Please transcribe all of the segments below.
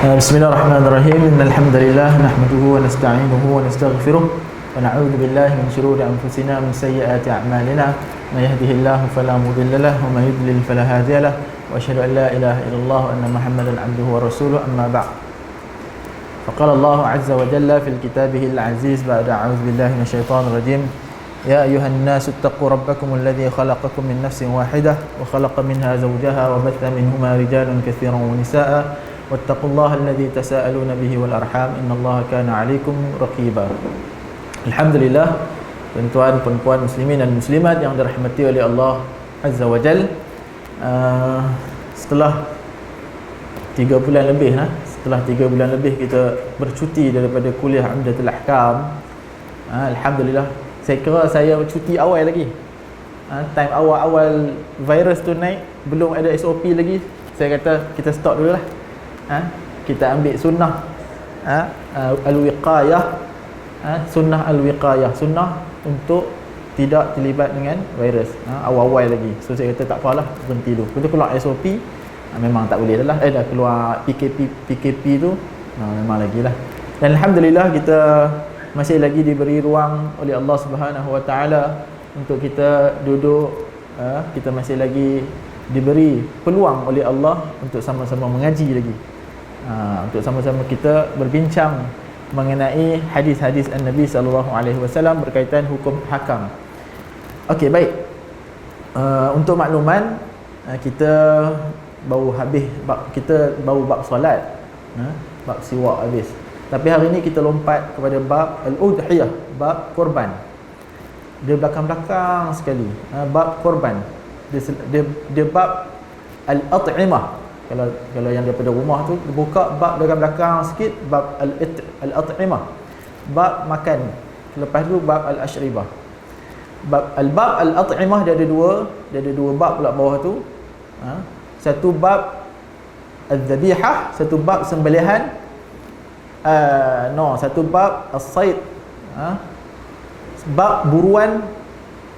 Bismillahirrahmanirrahim. Innalhamdulillah nahmaduhu wa nasta'inuhu wa nastaghfiruh wa na'udzu billahi min shururi anfusina min sayyiati a'malina. May yahdihillahu fala mudilla lahu wa may yudlil fala hadiya lahu. Wa asyhadu an la ilaha illallah wa anna Muhammadan 'abduhu wa rasuluhu. Amma ba'd. Faqala Allah 'azza wa jalla fil kitabihil 'aziz ba'da a'udzu billahi minasyaitonir rajim. يا أيها الناس اتقوا ربكم الذي خلقكم من نفس واحدة وخلق منها زوجها وبث منهما رجالا كثيرا ونساء واتقوا الله الذي تساءلون به والأرحام إن الله كان عليكم رقيبا. Alhamdulillah, tuan-tuan, puan-puan muslimin dan muslimat yang dirahmati oleh Allah Azza wa Jal, setelah 3 bulan lebih kita bercuti daripada kuliah Umdatul Ahkam. Alhamdulillah, saya kira saya cuti awal lagi. Time awal-awal virus tu naik, belum ada SOP lagi. Saya kata kita stop dulu lah. Kita ambil sunnah al-wiqayah, sunnah al-wiqayah, sunnah untuk tidak terlibat dengan virus awal-awal lagi. So saya kata tak apalah, berhenti dulu. Kita keluar SOP, memang tak boleh dah lah. Dah keluar PKP tu, memang lagi lah. Dan alhamdulillah kita masih lagi diberi ruang oleh Allah Subhanahu Wa Taala untuk kita duduk, kita masih lagi diberi peluang oleh Allah untuk sama-sama mengaji lagi, untuk sama-sama kita berbincang mengenai hadis-hadis An-Nabi sallallahu alaihi wasallam berkaitan hukum hakam. Okey, baik. Untuk makluman, kita baru bab solat, bab siwak habis. Tapi hari ini kita lompat kepada bab al-udhiyah, bab korban. Dia belakang-belakang sekali. Bab korban. Dia bab al-at'imah. Kalau yang daripada rumah tu buka bab belakang-belakang sikit, bab al-at'imah. Bab makan. Lepas tu bab al-ashribah. Bab al-at'imah dia ada dua bab pula bawah tu. Satu bab al-dhabihah, satu bab sembelihan. Satu bab as-sayd, bab buruan,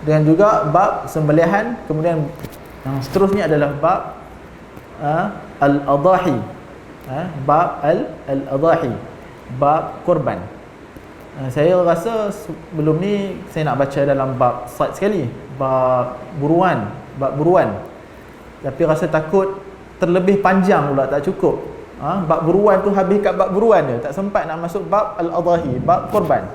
dan juga bab sembelihan. Kemudian yang seterusnya adalah bab al-adahi, bab al-adahi, bab korban. Saya rasa sebelum ni saya nak baca dalam bab sayd sekali, bab buruan, tapi rasa takut terlebih panjang pula, tak cukup. Bab buruan tu habis kat bab buruan dia, tak sempat nak masuk bab al-adahi, bab korban.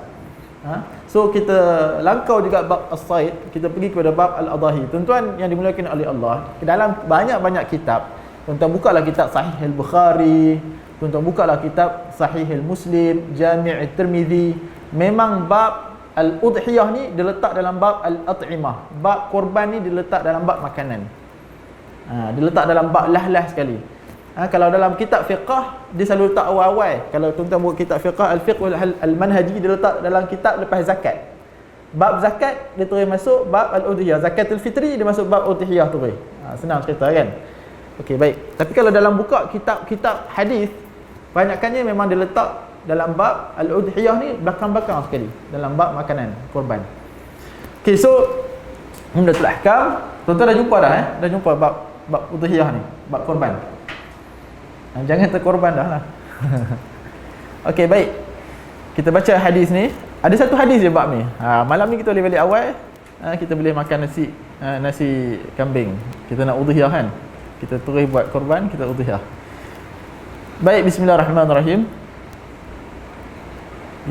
So kita langkau juga bab as-sayd, kita pergi kepada bab al-adahi. Tuan-tuan yang dimuliakan oleh Allah, dalam banyak-banyak kitab, tuan-tuan bukalah kitab Sahih al-Bukhari, tuan-tuan bukalah kitab Sahih al-Muslim, Jami' al-Tirmizi, memang bab al-udhiyah ni diletak dalam bab al-at'imah. Bab korban ni diletak dalam bab makanan. Diletak dalam bab lahlah sekali. Kalau dalam kitab fiqh, dia selalu letak awal-awal. Kalau tuan-tuan buat kitab fiqh, al-fiqh al-manhaji, dia letak dalam kitab lepas zakat. Bab zakat, dia terus masuk bab al-udhiyah. Zakatul fitri, dia masuk bab udhiyah terus. Senang cerita kan? Okey, baik. Tapi kalau dalam buka kitab-kitab hadis, banyakkannya memang dia letak dalam bab al-udhiyah ni belakang-belakang sekali, dalam bab makanan, korban. Okey, so Umdatul Ahkam, tuan-tuan dah jumpa dah Dah jumpa bab udhiyah ni, bab korban. Jangan terkorban dah lah. Okey, baik. Kita baca hadis ni. Ada satu hadis je bab ni. Malam ni kita boleh balik awal. Kita boleh makan nasi kambing. Kita nak udhiyah kan. Kita terus buat korban, kita udhiyah. Baik, bismillahirrahmanirrahim.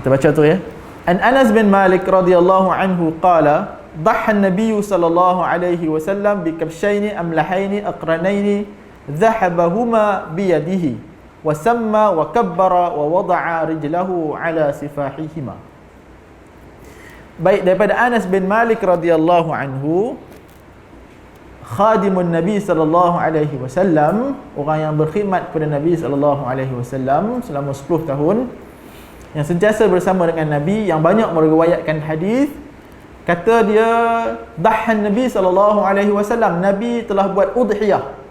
Kita baca tu ya. An Anas bin Malik radhiyallahu anhu qala, "Dhahha an-nabiy sallallahu alaihi wasallam bi kabshaini amlahaini aqranaini ذهبهما بيده وسمى وكبر ووضع رجله على سفاحهما." Baik, daripada Anas bin Malik radhiyallahu anhu, khadimun Nabi sallallahu alaihi wasallam, orang yang berkhidmat kepada Nabi sallallahu alaihi wasallam selama 10 tahun, yang sentiasa bersama dengan Nabi, yang banyak meriwayatkan hadis, kata dia, dhahhan Nabi sallallahu alaihi wasallam, Nabi telah buat udhiyah.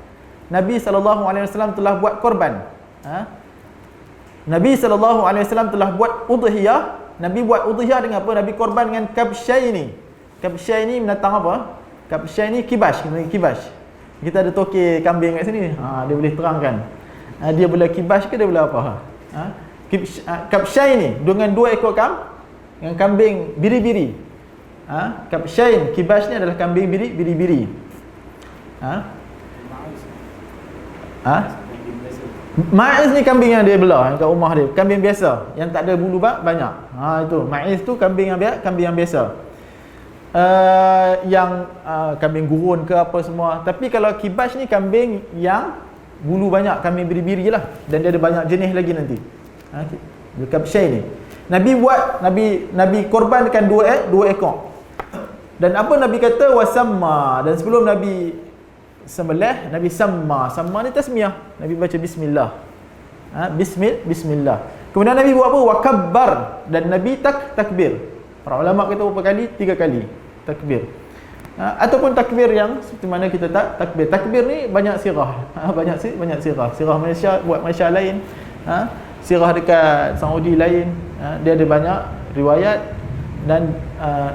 Nabi SAW telah buat korban. Nabi SAW telah buat udhiyah. Nabi buat udhiyah dengan apa? Nabi korban dengan kabsyaini. Kabsyaini binatang apa? Kabsyaini kibash. Kita ada tokek kambing kat sini. Dia boleh terangkan. Dia boleh kibash ke dia boleh apa? Kabsyain ni dengan 2 ekor dengan kambing biri-biri. Kabsyain, kibash ni adalah kambing biri-biri. Ma'iz ni kambing yang dia belah kat rumah dia, kambing biasa yang tak ada bulu banyak. Itu ma'iz tu kambing yang biasa. Kambing gurun ke apa semua. Tapi kalau kibash ni kambing yang bulu banyak, kambing biri-biri lah, dan dia ada banyak jenis lagi nanti. Kabsyain ni Nabi korbankan 2 ekor. Dan apa Nabi kata? Wasamma. Dan sebelum Nabi sembelih, Nabi samma ni tasmiyah, Nabi baca bismillah. Bismillah. Kemudian Nabi buat apa? Wakabbar. Dan Nabi takbir. Para ulama kata berapa kali? 3 kali takbir. Ataupun takbir yang seperti mana kita takbir. Takbir ni banyak sirah. Banyak sirah. Sirah Malaysia buat Malaysia lain. Sirah dekat Saudi lain. Dia ada banyak riwayat dan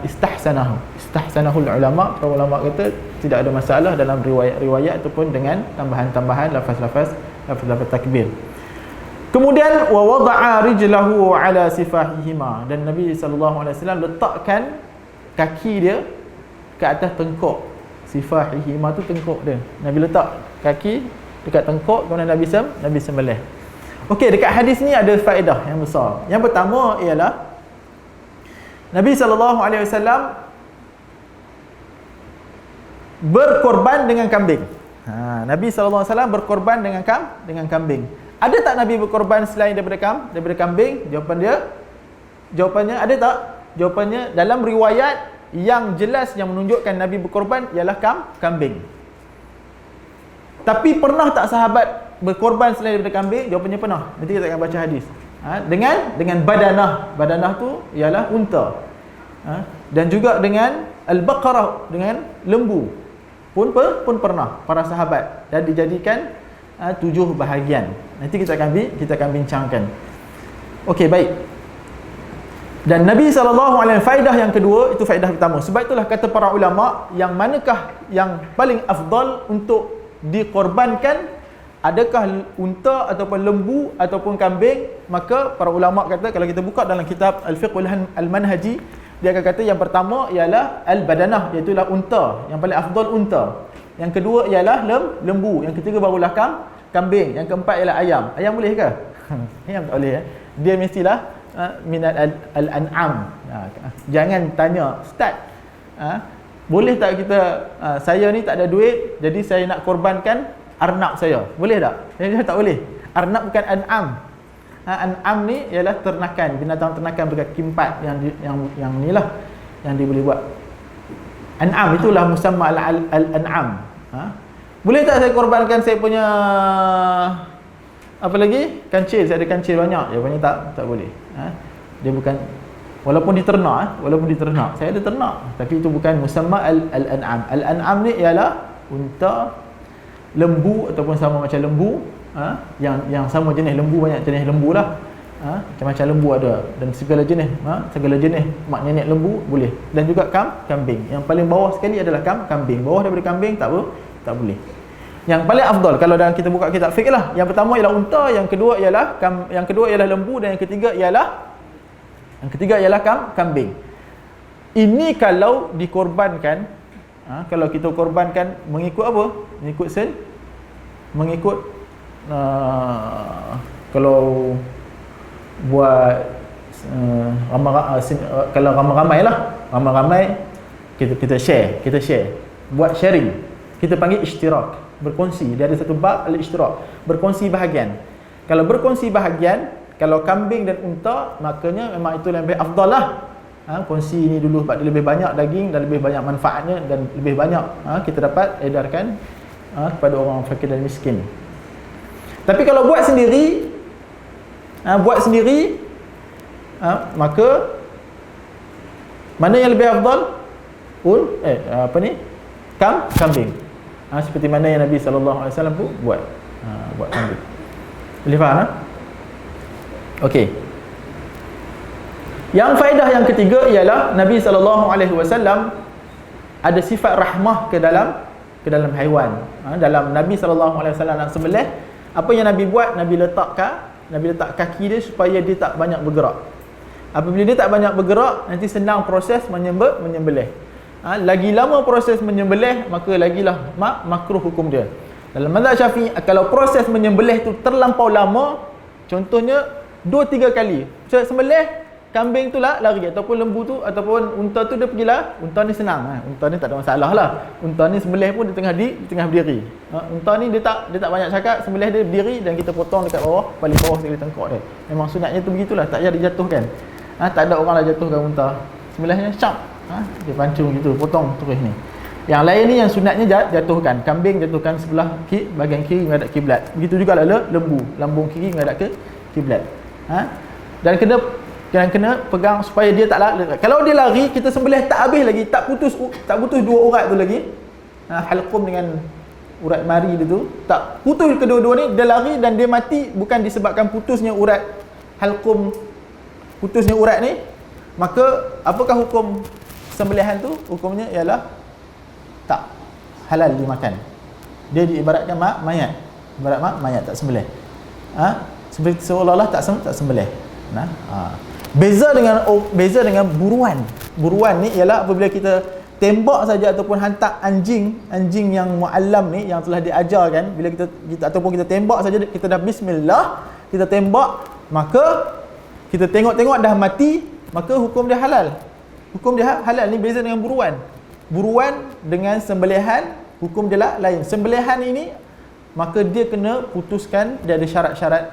istahsanahul ulama. Para ulama kata tidak ada masalah dalam riwayat ataupun dengan tambahan-tambahan lafaz-lafaz takbir. Kemudian wa wada'a rijlahu ala sifahihima, dan Nabi sallallahu alaihi wasallam letakkan kaki dia ke atas tengkuk. Sifahihima tu tengkuk dia. Nabi letak kaki dekat tengkuk, kemudian Nabi sembelih. Okey, dekat hadis ni ada faedah yang besar. Yang pertama ialah Nabi sallallahu alaihi wasallam berkorban dengan kambing. Nabi sallallahu alaihi wasallam berkorban dengan kambing. Ada tak Nabi berkorban selain daripada kambing? Jawapannya ada tak? Jawapannya dalam riwayat yang jelas yang menunjukkan Nabi berkorban ialah kambing. Tapi pernah tak sahabat berkorban selain daripada kambing? Jawapannya pernah. Nanti kita akan baca hadis. Dengan badanah tu ialah unta. Dan juga dengan al-baqarah, dengan lembu pun pernah para sahabat, dan dijadikan 7 bahagian. Nanti kita akan bincangkan. Okey, baik. Dan Nabi SAW, faedah yang kedua, itu faedah pertama. Sebab itulah kata para ulama, yang manakah yang paling afdal untuk dikorbankan, adakah unta ataupun lembu ataupun kambing? Maka para ulama kata, kalau kita buka dalam kitab Al-Fiqh Al-Manhaji, dia akan kata yang pertama ialah al-badanah, iaitu unta. Yang paling afdal unta. Yang kedua ialah lembu. Yang ketiga barulah kambing. Yang keempat ialah ayam. Ayam boleh ke? Ayam tak boleh. Dia mestilah minat al-an'am. Jangan tanya, Ustaz, boleh tak kita, saya ni tak ada duit, jadi saya nak korbankan arnab saya. Boleh tak? Dia tak boleh. Arnab bukan an'am. An'am ni ialah ternakan, binatang ternakan berkaki 4 yang inilah yang dia boleh buat. An'am itulah musamma al-an'am. Boleh tak saya korbankan saya punya apa lagi? Kancil, saya ada kancil banyak. Jawapannya tak boleh. Dia bukan, walaupun diternak, saya ada ternak, tapi itu bukan musamma al-an'am. Al-an'am ni ialah unta, lembu ataupun sama macam lembu, yang sama jenis lembu, banyak jenis lembu lah. Macam-macam lembu ada, dan segala jenis mak nenek lembu boleh. Dan juga kambing. Yang paling bawah sekali adalah kambing. Bawah daripada kambing tak boleh. Yang paling afdal kalau dalam kita buka kitab fiqh lah, yang pertama ialah unta, yang kedua ialah lembu, dan yang ketiga ialah kambing. Ini kalau dikorbankan, kalau kita korbankan mengikut apa? Mengikut kalau buat kalau ramai-ramai kita share, buat sharing, kita panggil ishtirak, berkongsi. Dia ada satu bab al-ishtirak, berkongsi bahagian. Kalau berkongsi bahagian, kalau kambing dan unta, makanya memang itu lebih afdal lah. Kongsi ini dulu sebab dia lebih banyak daging dan lebih banyak manfaatnya, dan lebih banyak kita dapat edarkan kepada orang fakir dan miskin. Tapi kalau buat sendiri, maka mana yang lebih afdal? Kambing. Seperti mana yang Nabi SAW pun buat kambing. Boleh faham? Okey. Yang faedah yang ketiga ialah Nabi SAW ada sifat rahmah ke dalam haiwan. Dalam Nabi SAW nak sembelih, Apa yang Nabi buat? Nabi letak kaki dia supaya dia tak banyak bergerak. Apabila dia tak banyak bergerak, nanti senang proses menyembelih. Lagi lama proses menyembelih, maka lagilah makruh hukum dia. Dalam mazhab Syafi'i, kalau proses menyembelih tu terlampau lama, contohnya 2-3 kali sembelih kambing tu lah lari, ataupun lembu tu ataupun unta tu dia pergilah. Unta ni senang, unta ni tak ada masalah lah. Unta ni sembelih pun dia tengah berdiri. Unta ni dia tak banyak cakap, sembelih dia berdiri dan kita potong dekat bawah, paling bawah sekali tengkok dia. Memang sunatnya tu begitulah, tak payah dijatuhkan. Tak ada orang lah jatuhkan unta. Sembelihnya syap, dia pancung gitu, potong terus ni. Yang lain ni yang sunatnya jatuhkan. Kambing jatuhkan sebelah bahagian kiri menghadap kiblat. Begitu juga lah lembu, lambung kiri menghadap ke kiblat. Dan kena pegang supaya dia tak lari. Kalau dia lari, kita sembelih tak habis lagi, tak putus dua urat tu lagi. Halqum dengan urat mari dia tu, tak putus kedua-dua ni, dia lari dan dia mati bukan disebabkan putusnya urat halqum, putusnya urat ni, maka apakah hukum sembelihan tu? Hukumnya ialah tak halal dimakan. Dia diibaratkan mayat. Ibarat mayat tak sembelih. Seperti seolah-olah tak sembelih. Beza dengan buruan. Buruan ni ialah apabila kita tembak saja ataupun hantar anjing yang muallam ni, yang telah diajarkan, bila kita ataupun kita tembak saja, kita dah bismillah, kita tembak, maka kita tengok-tengok dah mati, maka hukum dia halal. Hukum dia halal ni beza dengan buruan. Buruan dengan sembelihan, hukum dia lain. Sembelihan ini maka dia kena putuskan, dia ada syarat-syarat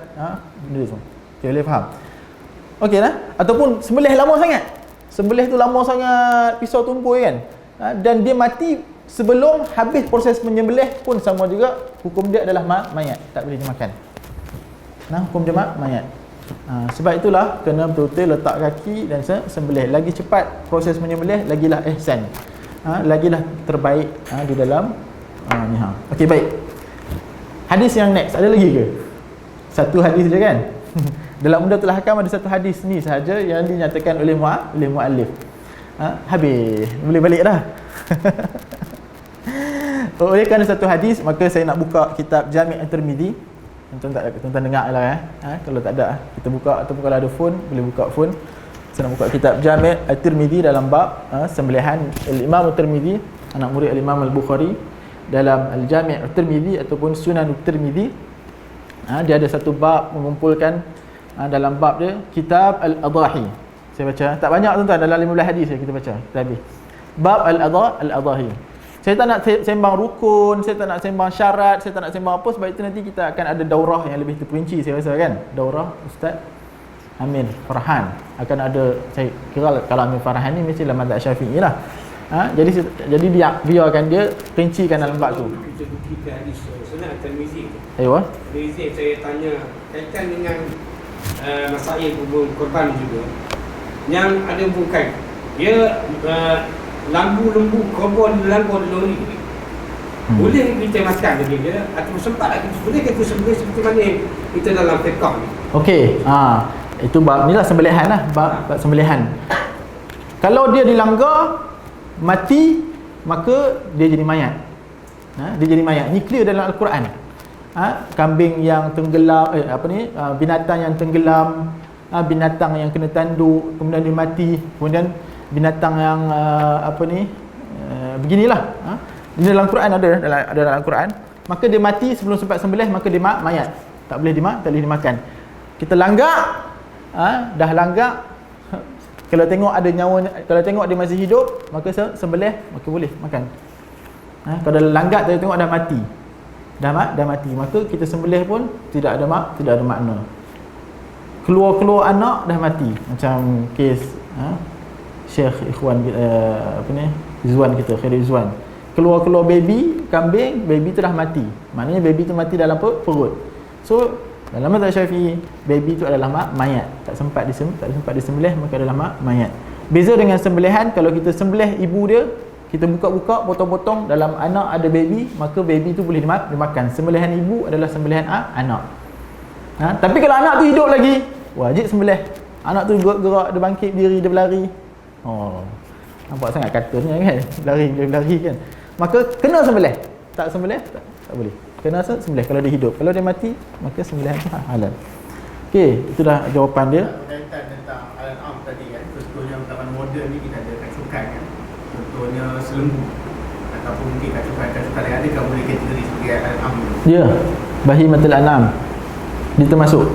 benda semua. Okay, boleh faham? Okey lah. Ataupun sembelih lama sangat. Sembelih tu lama sangat, pisau tumpul kan. Dan dia mati sebelum habis proses menyembelih pun sama juga, hukum dia adalah mayat, tak boleh dimakan. Hukum dia mayat. Sebab itulah kena betul-betul letak kaki dan sembelih. Lagi cepat proses menyembelih, lagilah ihsan. Lagilah terbaik di dalam ni. Okey, baik. Hadis yang next ada lagi ke? Satu hadis je kan? Dalam Umdatul Ahkam ada satu hadis ni sahaja yang dinyatakan oleh muallif. Habis, boleh balik dah. Oleh kerana satu hadis, maka saya nak buka kitab Jami' At-Tirmidzi. Tuan-tuan dengar lah kalau tak ada kita buka, ataupun kalau ada phone boleh buka phone. Saya nak buka kitab Jami' At-Tirmidzi dalam bab sembelihan. Al-Imam At-Tirmidzi, anak murid Al-Imam Al-Bukhari, dalam Al-Jami' At-Tirmidzi ataupun Sunan At-Tirmidzi, dia ada satu bab mengumpulkan dalam bab dia kitab Al-Adahi. Saya baca, tak banyak tuan-tuan, dalam 15 hadis kita baca, kita habis. Bab Al-Adahi. Saya tak nak sembang rukun, saya tak nak sembang syarat, saya tak nak sembang apa, sebab itu nanti kita akan ada daurah yang lebih terperinci, saya rasa kan. Daurah Ustaz Amin Farhan akan ada, saya kira kalau Amin Farhan ni mestilah mazhab Syafi'i lah. Jadi biarkan dia perincikan dalam bab tu. Kita bukti hadis Sunan At-Tirmidzi. Aywa. Tirmidzi, saya tanya kaitan dengan masail korban juga. Yang ada bukan dia lembu korban lembu lori. Boleh kita makan bagi dia atau sempat lagi boleh kita sembelih seperti mana kita dalam fiqh ni. Okey, itu bab inilah sembelihan lah, bab sembelihan. Kalau dia dilanggar mati, maka dia jadi mayat. Dia jadi mayat. Ini clear dalam Al-Quran. Kambing yang tenggelam, binatang yang tenggelam, binatang yang kena tanduk, kemudian dia mati, kemudian binatang yang beginilah. Di dalam Quran ada dalam Quran. Maka dia mati sebelum sempat sembelih, maka dia mayat. Tak boleh dimakan. Kita langgak, dah langgak, kalau tengok ada nyawa, kalau tengok dia masih hidup, maka sembelih, maka boleh makan. Kalau dah langgat, kita tengok dah mati. Dah mati, maka kita sembelih pun tidak ada makna. Keluar anak dah mati, macam kes Syekh Ikhwan Izwan kita, Khairi Izwan. Keluar baby, kambing, baby tu dah mati. Maknanya baby tu mati dalam perut. So dalam mazhab Syafi'i, baby itu adalah mayat, tak sempat disembelih, maka adalah mayat. Beza dengan sembelihan, kalau kita sembelih ibu dia, kita buka-buka, potong-potong, dalam anak ada baby, maka baby itu boleh dimakan. Sembelihan ibu adalah sembelihan anak. Tapi kalau anak tu hidup lagi, wajib sembelih. Anak tu gerak, dia bangkit diri, dia berlari. Nampak sangat kartunnya kan, dia berlari kan. Maka kena sembelih. tak sembelih tak boleh. Kena sembelih kalau dia hidup. Kalau dia mati maka sembelihan itu halal. Okey, itulah jawapan dia. Berkaitan tentang Al-An'am tadi kan, contohnya zaman moden ni kita ada kacukan kan, contohnya selembu ataupun mungkin kacukan yang ada kan boleh kategori sebagai Al-An'am. Ya, bahimatul an'am. Dia termasuk.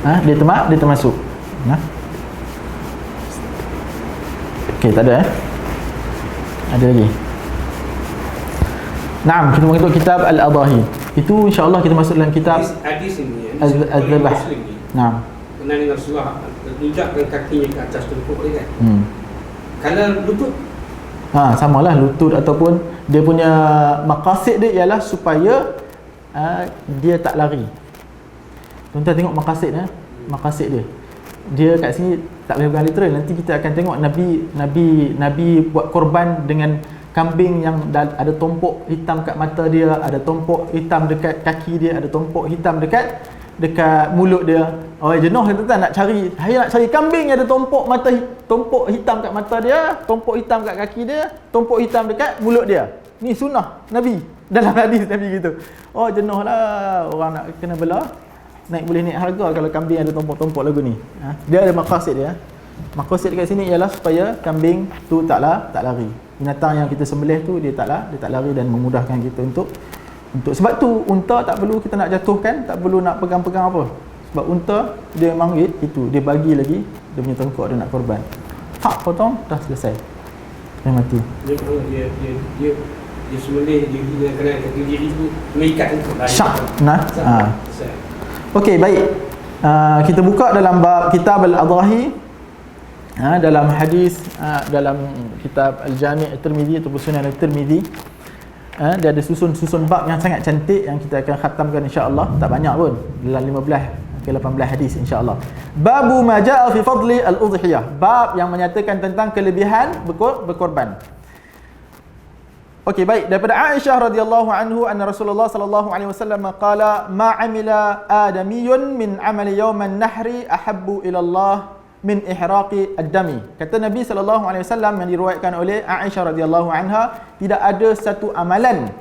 Dia termasuk. Okey, tak ada Ada lagi. Naam, kita mengikut kitab Al-Adahi. Itu insya-Allah kita masuk dalam kitab Hadis ini Az-Zabah. Naam. Pernah dengar Rasulullah tunjukkan kakinya ke atas tengkuk dia kan. Kalau lutut Samalah lutut ataupun dia punya maqasid dia ialah supaya dia tak lari. Tuan-tuan tengok maqasid dia. Dia kat sini tak boleh pegang literal. Nanti kita akan tengok Nabi buat korban dengan kambing yang ada tompok hitam kat mata dia, ada tompok hitam dekat kaki dia, ada tompok hitam dekat mulut dia. Oh, jenuh tuan-tuan nak cari kambing ada tompok hitam kat mata dia, tompok hitam kat kaki dia, tompok hitam dekat mulut dia. Ni sunnah Nabi. Dalam hadis Nabi gitu. Oh, jenuh lah orang nak kena belah. Boleh naik harga kalau kambing ada tompok-tompok lagu ni. Dia ada maqasid dia. Maqasid kat sini ialah supaya kambing tu tak lari. Binatang yang kita sembelih tu dia tak lari dan memudahkan kita untuk sebab tu unta tak perlu kita nak jatuhkan, tak perlu nak pegang-pegang apa. Sebab unta dia memang itu dia bagi lagi dia punya tengkuk dia nak korban. Potong dah selesai. Dia mati. Dia sembelih dia kena kaki diri tu mengikat tengkuk. Okey, baik. Kita buka dalam bab kitab Al-Adahi. Dalam hadis dalam kitab Al-Jami' At-Tirmizi atau Sunan At-Tirmizi, dia ada susun bab yang sangat cantik yang kita akan khatamkan insya-Allah. Tak banyak pun, dalam 15 ke 18 hadis insya-Allah. Babu ma jaa fi fadli al-udhiyah. Bab yang menyatakan tentang kelebihan berkorban. Okey, baik. Daripada Aisyah radhiyallahu anhu anna Rasulullah sallallahu alaihi wasallam qala ma amila adamiyyun min amali yawman nahri ahabbu ila Allah min ihraqi ad-dami. Kata Nabi sallallahu alaihi wasallam yang diriwayatkan oleh Aisyah radhiyallahu anha, tidak ada satu amalan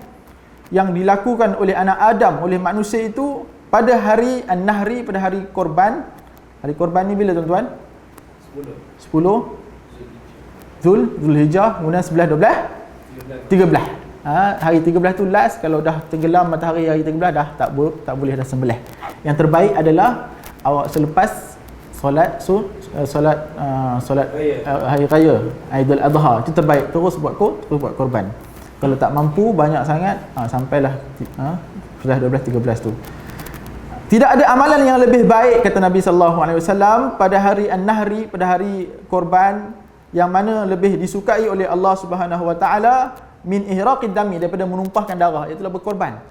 yang dilakukan oleh anak Adam, oleh manusia itu pada hari an-nahri, pada hari korban. Hari korban ni bila tuan-tuan? 10 Zulhijjah, kemudian 11, 12, 13. Hari 13 tu last. Kalau dah tenggelam matahari hari 13 dah tak boleh dah sembelih. Yang terbaik adalah awak selepas solat hari raya Aidil Adha, itu terbaik. Terus buat korban. Kalau tak mampu banyak sangat, sampailah 11, 12, 13 tu. Tidak ada amalan yang lebih baik, kata Nabi sallallahu alaihi wasallam, pada hari an-nahri, pada hari korban, yang mana lebih disukai oleh Allah Subhanahu wa taala min ihraqid dami, daripada menumpahkan darah, iaitu berkorban.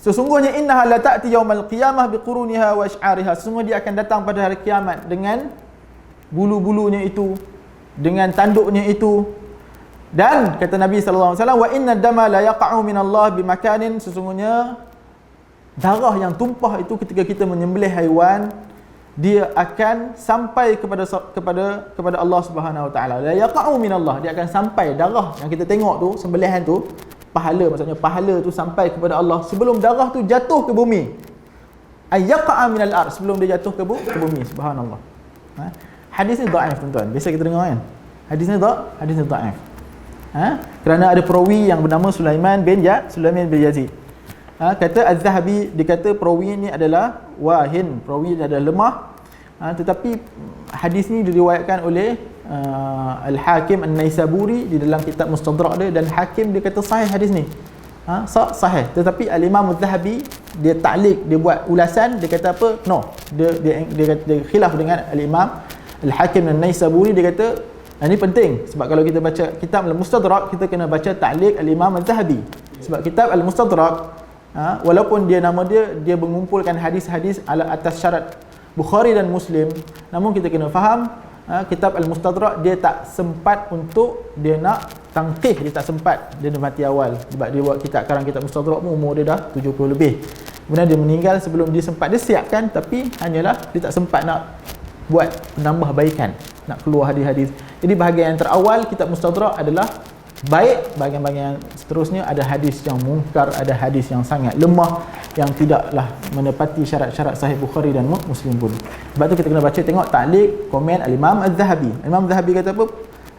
Sesungguhnya innaha la ta'ti yaumal qiyamah biquruniha wa ash'ariha. Sesungguhnya dia akan datang pada hari kiamat dengan bulu-bulunya itu, dengan tanduknya itu. Dan kata Nabi sallallahu alaihi wasallam, wa inna dama la yaqa'u min Allah bimakanin. Sesungguhnya darah yang tumpah itu ketika kita menyembelih haiwan, dia akan sampai kepada Allah Subhanahu wa taala. La yaqa'u min Allah, dia akan sampai darah yang kita tengok tu, sembelihan tu, pahala, maksudnya pahala tu sampai kepada Allah sebelum darah tu jatuh ke bumi. Ayyaqa minal ard, sebelum dia jatuh ke bumi. Subhanallah. Hadis ni dhaif tuan-tuan. Biasa kita dengar kan. Hadis ni dhaif. Kerana ada perawi yang bernama Sulaiman bin Yazid. Kata Az-Zahabi, dia kata perawi ni adalah wahin, perawi ni adalah lemah. Tetapi hadis ni diriwayatkan oleh Al-Hakim An-Naisaburi di dalam kitab Mustadrak dia, dan Hakim dia kata sahih hadis ni. Sahih. Tetapi Al-Imam Az-Zahabi dia ta'liq, dia buat ulasan, dia kata apa? No. Dia khilaf dengan Al-Imam Al-Hakim An-Naisaburi. Dia kata ini penting, sebab kalau kita baca kitab Al-Mustadrak, kita kena baca ta'liq Al-Imam Az-Zahabi. Sebab kitab Al-Mustadrak, walaupun nama dia mengumpulkan hadis-hadis atas syarat Bukhari dan Muslim, namun kita kena faham kitab Al-Mustadrak dia tak sempat untuk dia nak tangkih, dia tak sempat, dia dah mati awal. Sebab dia buat kitab Mustadrak pun umur dia dah 70 lebih. Kemudian dia meninggal sebelum dia sempat, dia siapkan, tapi hanyalah dia tak sempat nak buat penambah baikan, nak keluar hadis-hadis. Jadi bahagian yang terawal kitab Mustadrak adalah Baik, bahagian-bahagian seterusnya ada hadis yang mungkar, ada hadis yang sangat lemah, yang tidaklah menepati syarat-syarat Sahih Bukhari dan Muslim pun. Sebab tu kita kena baca, tengok taklid, komen Al-Imam Az-Zahabi. Al-Imam Az-Zahabi kata apa?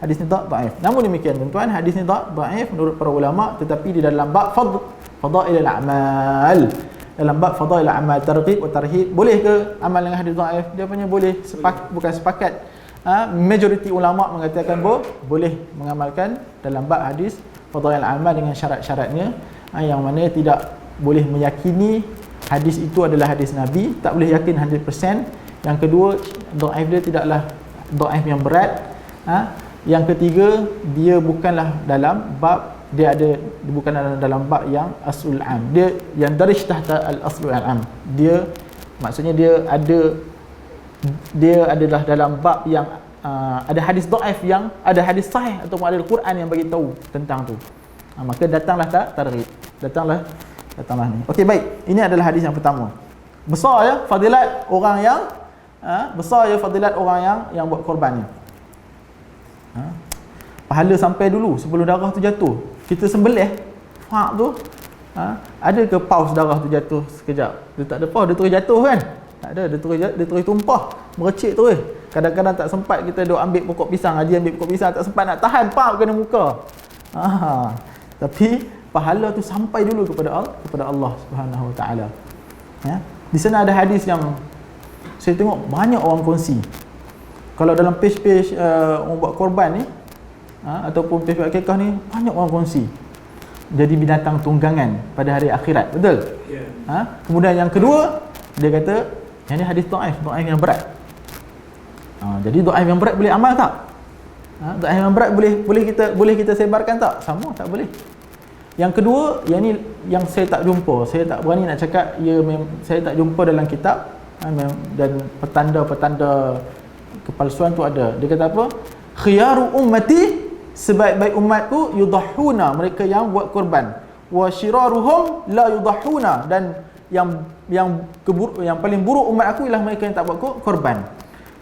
Hadis ni dhaif. Namun demikian tuan-tuan, hadis ni dhaif menurut para ulama, tetapi di dalam bab fadail al-a'mal, dalam bab fadail al-a'mal, targhib wa tarhib, boleh ke amal dengan hadis dhaif? Dia punya boleh, bukan sepakat. Majoriti ulama mengatakan boleh mengamalkan dalam bab hadis fadail al-amal dengan syarat-syaratnya, yang mana tidak boleh meyakini hadis itu adalah hadis Nabi, tak boleh yakin 100%. Yang kedua, dhaif dia tidaklah dhaif yang berat. Yang ketiga, dia bukanlah dalam bab, dia bukan dalam bab yang aslul am, dia yang darij tahta al-aslul am, dia maksudnya dia adalah dalam bab yang ada hadis dhaif, yang ada hadis sahih ataupun ada Al-Quran yang bagi tahu tentang tu. Maka datanglah targhib, datanglah ni. Okey, baik. Ini adalah hadis yang pertama. Besar ya fadilat orang yang fadilat orang yang buat korban ni. Pahala sampai dulu sebelum darah tu jatuh. Kita sembelih hak tu, ada ke paus darah tu jatuh sekejap? Dia tak ada paus, dia terus jatuh kan? Tak ada, dia terus tumpah, merecik terus. Kadang-kadang tak sempat kita duk ambil pokok pisang, Haji ambil pokok pisang, tak sempat nak tahan, pam kena muka. Tapi pahala tu sampai dulu kepada Allah Subhanahu Wa Taala. Ya. Di sana ada hadis yang saya tengok banyak orang kongsi. Kalau dalam page-page orang buat korban ni, ataupun page akikah ni, banyak orang kongsi. Jadi binatang tunggangan pada hari akhirat, betul? Yeah. Kemudian yang kedua, dia kata yang ni hadis dhaif yang berat. Jadi dhaif yang berat boleh amal tak? Dhaif yang berat boleh kita sebarkan tak? Sama, tak boleh. Yang kedua, yang ni yang saya tak jumpa, saya tak berani nak cakap, saya tak jumpa dalam kitab, dan petanda-petanda kepalsuan tu ada. Dia kata apa? Khiyaru ummati, sebaik-baik umatku, yudahuna, mereka yang buat korban. Wa syiraruhum la yudahuna, dan yang paling buruk umat aku ialah mereka yang tak buat korban.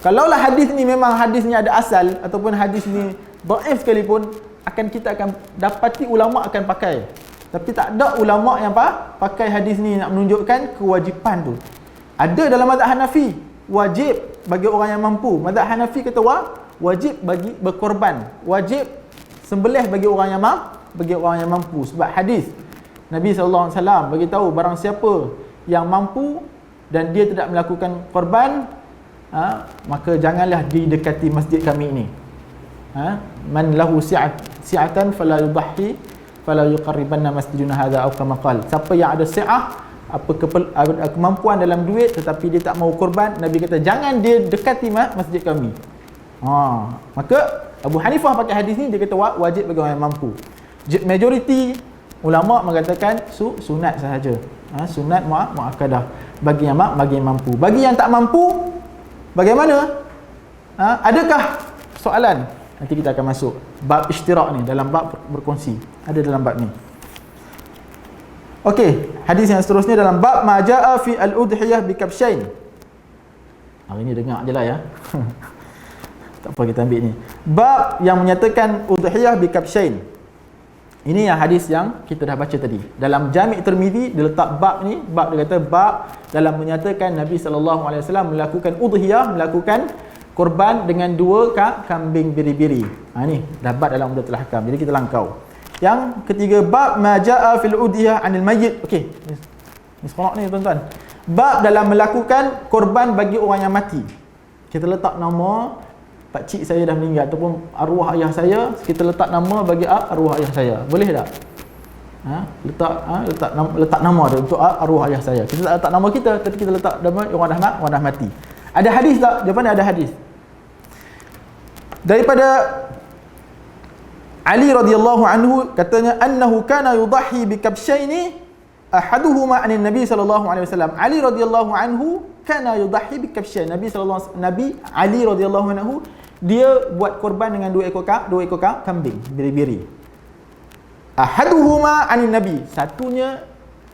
Kalaulah hadis ni memang hadisnya ada asal, ataupun hadis ni dhaif sekalipun, kita akan dapati ulama akan pakai. Tapi tak ada ulama yang pakai hadis ni nak menunjukkan kewajipan tu. Ada dalam mazhab Hanafi, wajib bagi orang yang mampu. Mazhab Hanafi kata wajib bagi berkorban, wajib sembelih bagi orang yang mampu. Sebab hadis Nabi SAW bagi tahu, barang siapa yang mampu dan dia tidak melakukan korban, maka janganlah didekati masjid kami ini. Man lahu si'atan fala yudahhi fala yuqarribanna masjiduna hadza aw kama qala. Siapa yang ada si'ah, kemampuan dalam duit tetapi dia tak mau korban, Nabi kata jangan dia dekati masjid kami. Maka Abu Hanifah pakai hadis ni, dia kata wajib bagi orang yang mampu. Majoriti ulama mengatakan sunat sahaja. Sunat muakkadah bagi yang mampu. Bagi yang tak mampu, bagaimana? Adakah soalan? Nanti kita akan masuk bab ishtirak ni, dalam bab berkongsi. Ada dalam bab ni. Okey, hadis yang seterusnya dalam bab ma jaa fi al-udhiyah bi kabshain. Hari ni dengar je lah ya. Tak apa, kita ambil ni. Bab yang menyatakan udhiyah bi kabshain. Ini yang hadis yang kita dah baca tadi. Dalam Jami' Tirmizi dia letak bab ni, dia kata bab dalam menyatakan Nabi SAW melakukan udhiyah, melakukan korban dengan 2 kambing biri-biri. Ni dah bab dalam Umdatul Ahkam. Jadi kita langkau. Yang ketiga, bab ma jaa fil udhiyah 'anil mayyit. Okey. Ni seronok ni tuan-tuan. Bab dalam melakukan korban bagi orang yang mati. Kita letak nama pakcik saya dah meninggal ataupun arwah ayah saya, kita letak nama bagi arwah ayah saya. Boleh tak? Letak nama dia untuk arwah ayah saya. Kita tak letak nama kita, tapi kita letak nama orang dah mati. Ada hadis tak? Jawapan ada hadis. Daripada Ali radhiyallahu anhu, katanya annahu kana yudahhi bi kabshaini ahaduhuma 'anil Nabi sallallahu alaihi wasallam. Ali radhiyallahu anhu kana yudahhi bi kabshain. Nabi Ali radhiyallahu anhu, dia buat korban dengan 2 ekor kambing biri-biri. Ahaduhuma 'anil Nabi. Satunya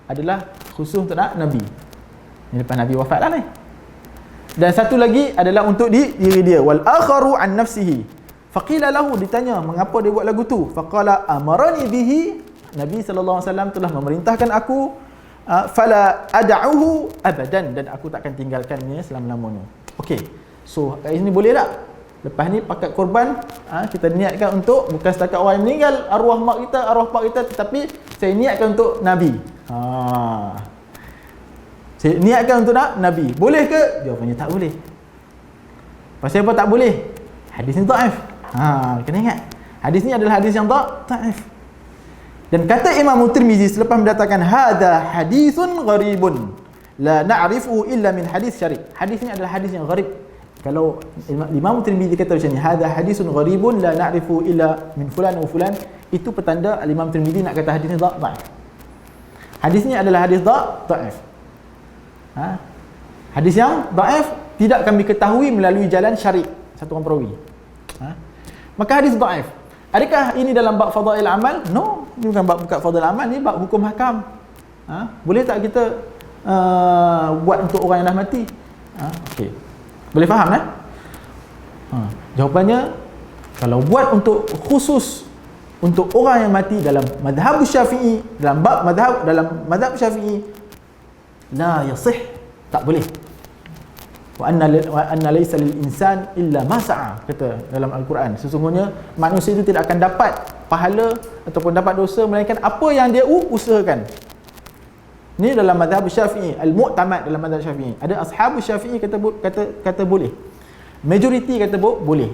adalah khusus untuk Nabi. Ini lepas Nabi wafat lah ni. Dan satu lagi adalah untuk diri dia. Wal akharu 'an nafsihi. Faqila lahu, ditanya mengapa dia buat lagu tu. Faqala amarani bihi, Nabi sallallahu alaihi wasallam telah memerintahkan aku, fala ad'uhu abadan, dan aku takkan tinggalkannya selama-lamanya. Okey. So kat sini boleh tak? Lepas ni pakat korban, kita niatkan untuk bukan setakat orang yang meninggal, arwah mak kita, arwah pak kita, tetapi saya niatkan untuk Nabi. Saya niatkan untuk Nabi. Boleh ke? Jawapannya tak boleh. Pasal apa tak boleh? Hadis ni dhaif. Kena ingat. Hadis ni adalah hadis yang dhaif. Dan kata Imam Tirmizi selepas mendatangkan hadza hadisun gharibun la na'rifuhu illa min hadis syarif. Hadis ni adalah hadis yang gharib. Kalau Imam Tirmizi kata macam ni, hadza hadisun gharibun la na'rifuhu illa min fulan wa fulan, itu petanda Imam Tirmizi nak kata hadis ni dhaif. Hadis ni adalah hadis dhaif. Hadis yang dhaif tidak kami ketahui melalui jalan syarif, satu orang perawi. Maka hadis dhaif. Adakah ini dalam bab fadail amal? No, ini bukan bab fadail amal, ni bab hukum hakam. Boleh tak kita buat untuk orang yang dah mati? Okey. Boleh faham jawapannya, kalau buat untuk khusus untuk orang yang mati dalam mazhab Syafi'i, dalam mazhab Syafi'i, la yasih, tak boleh. Wa anna laysa lil insan illa ma sa'a, kata dalam al-Quran. Sesungguhnya manusia itu tidak akan dapat pahala ataupun dapat dosa melainkan apa yang dia usahakan. Ini dalam mazhab Syafi'i, al-mu'tamad dalam mazhab Syafi'i. Ada ashabus Syafi'i kata boleh. Majoriti kata boleh.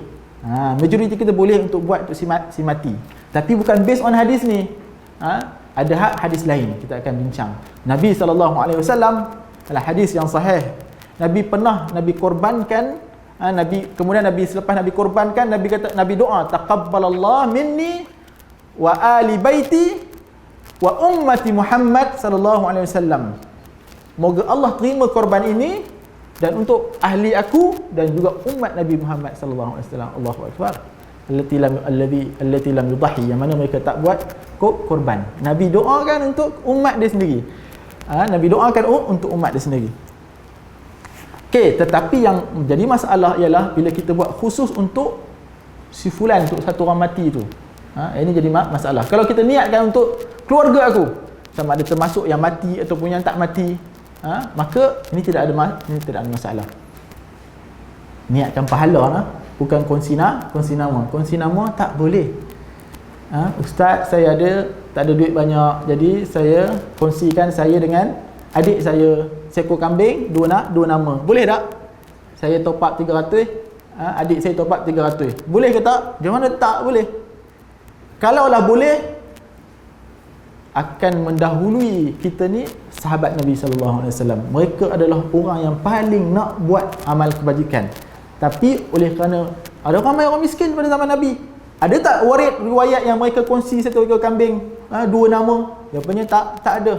Majoriti kita boleh untuk buat untuk si mati. Tapi bukan based on hadis ni. Ada hadis lain kita akan bincang. Nabi SAW adalah hadis yang sahih. Nabi korbankan, kemudian Nabi selepas Nabi korbankan, Nabi doa, taqabbalallah minni wa ali baiti wa ummati Muhammad sallallahu alaihi wasallam. Moga Allah terima korban ini dan untuk ahli aku dan juga umat Nabi Muhammad sallallahu alaihi wasallam. Allahu akbar. Allati lam yudhi, yang mana mereka tak buat korban. Nabi doakan untuk umat dia sendiri. Nabi doakan untuk umat dia sendiri. Okey, tetapi yang menjadi masalah ialah bila kita buat khusus untuk si fulan, untuk satu orang mati tu. Ini jadi masalah. Kalau kita niatkan untuk keluarga aku, sama ada termasuk yang mati ataupun yang tak mati, maka ini tidak ada masalah. Niatkan pahala, bukan kongsi nama. Kongsi nama tak boleh. Ustaz, saya tak ada duit banyak, jadi saya kongsikan saya dengan adik saya seekor kambing, dua nama. Boleh tak? Saya top up 300, adik saya top up 300. Boleh ke tak? Jangan mana tak boleh. Kalaulah boleh, akan mendahului kita ni sahabat Nabi sallallahu alaihi wasallam. Mereka adalah orang yang paling nak buat amal kebajikan. Tapi oleh kerana ada orang miskin pada zaman Nabi, ada tak riwayat yang mereka kongsi satu ekor kambing, dua nama? Jawapannya tak ada.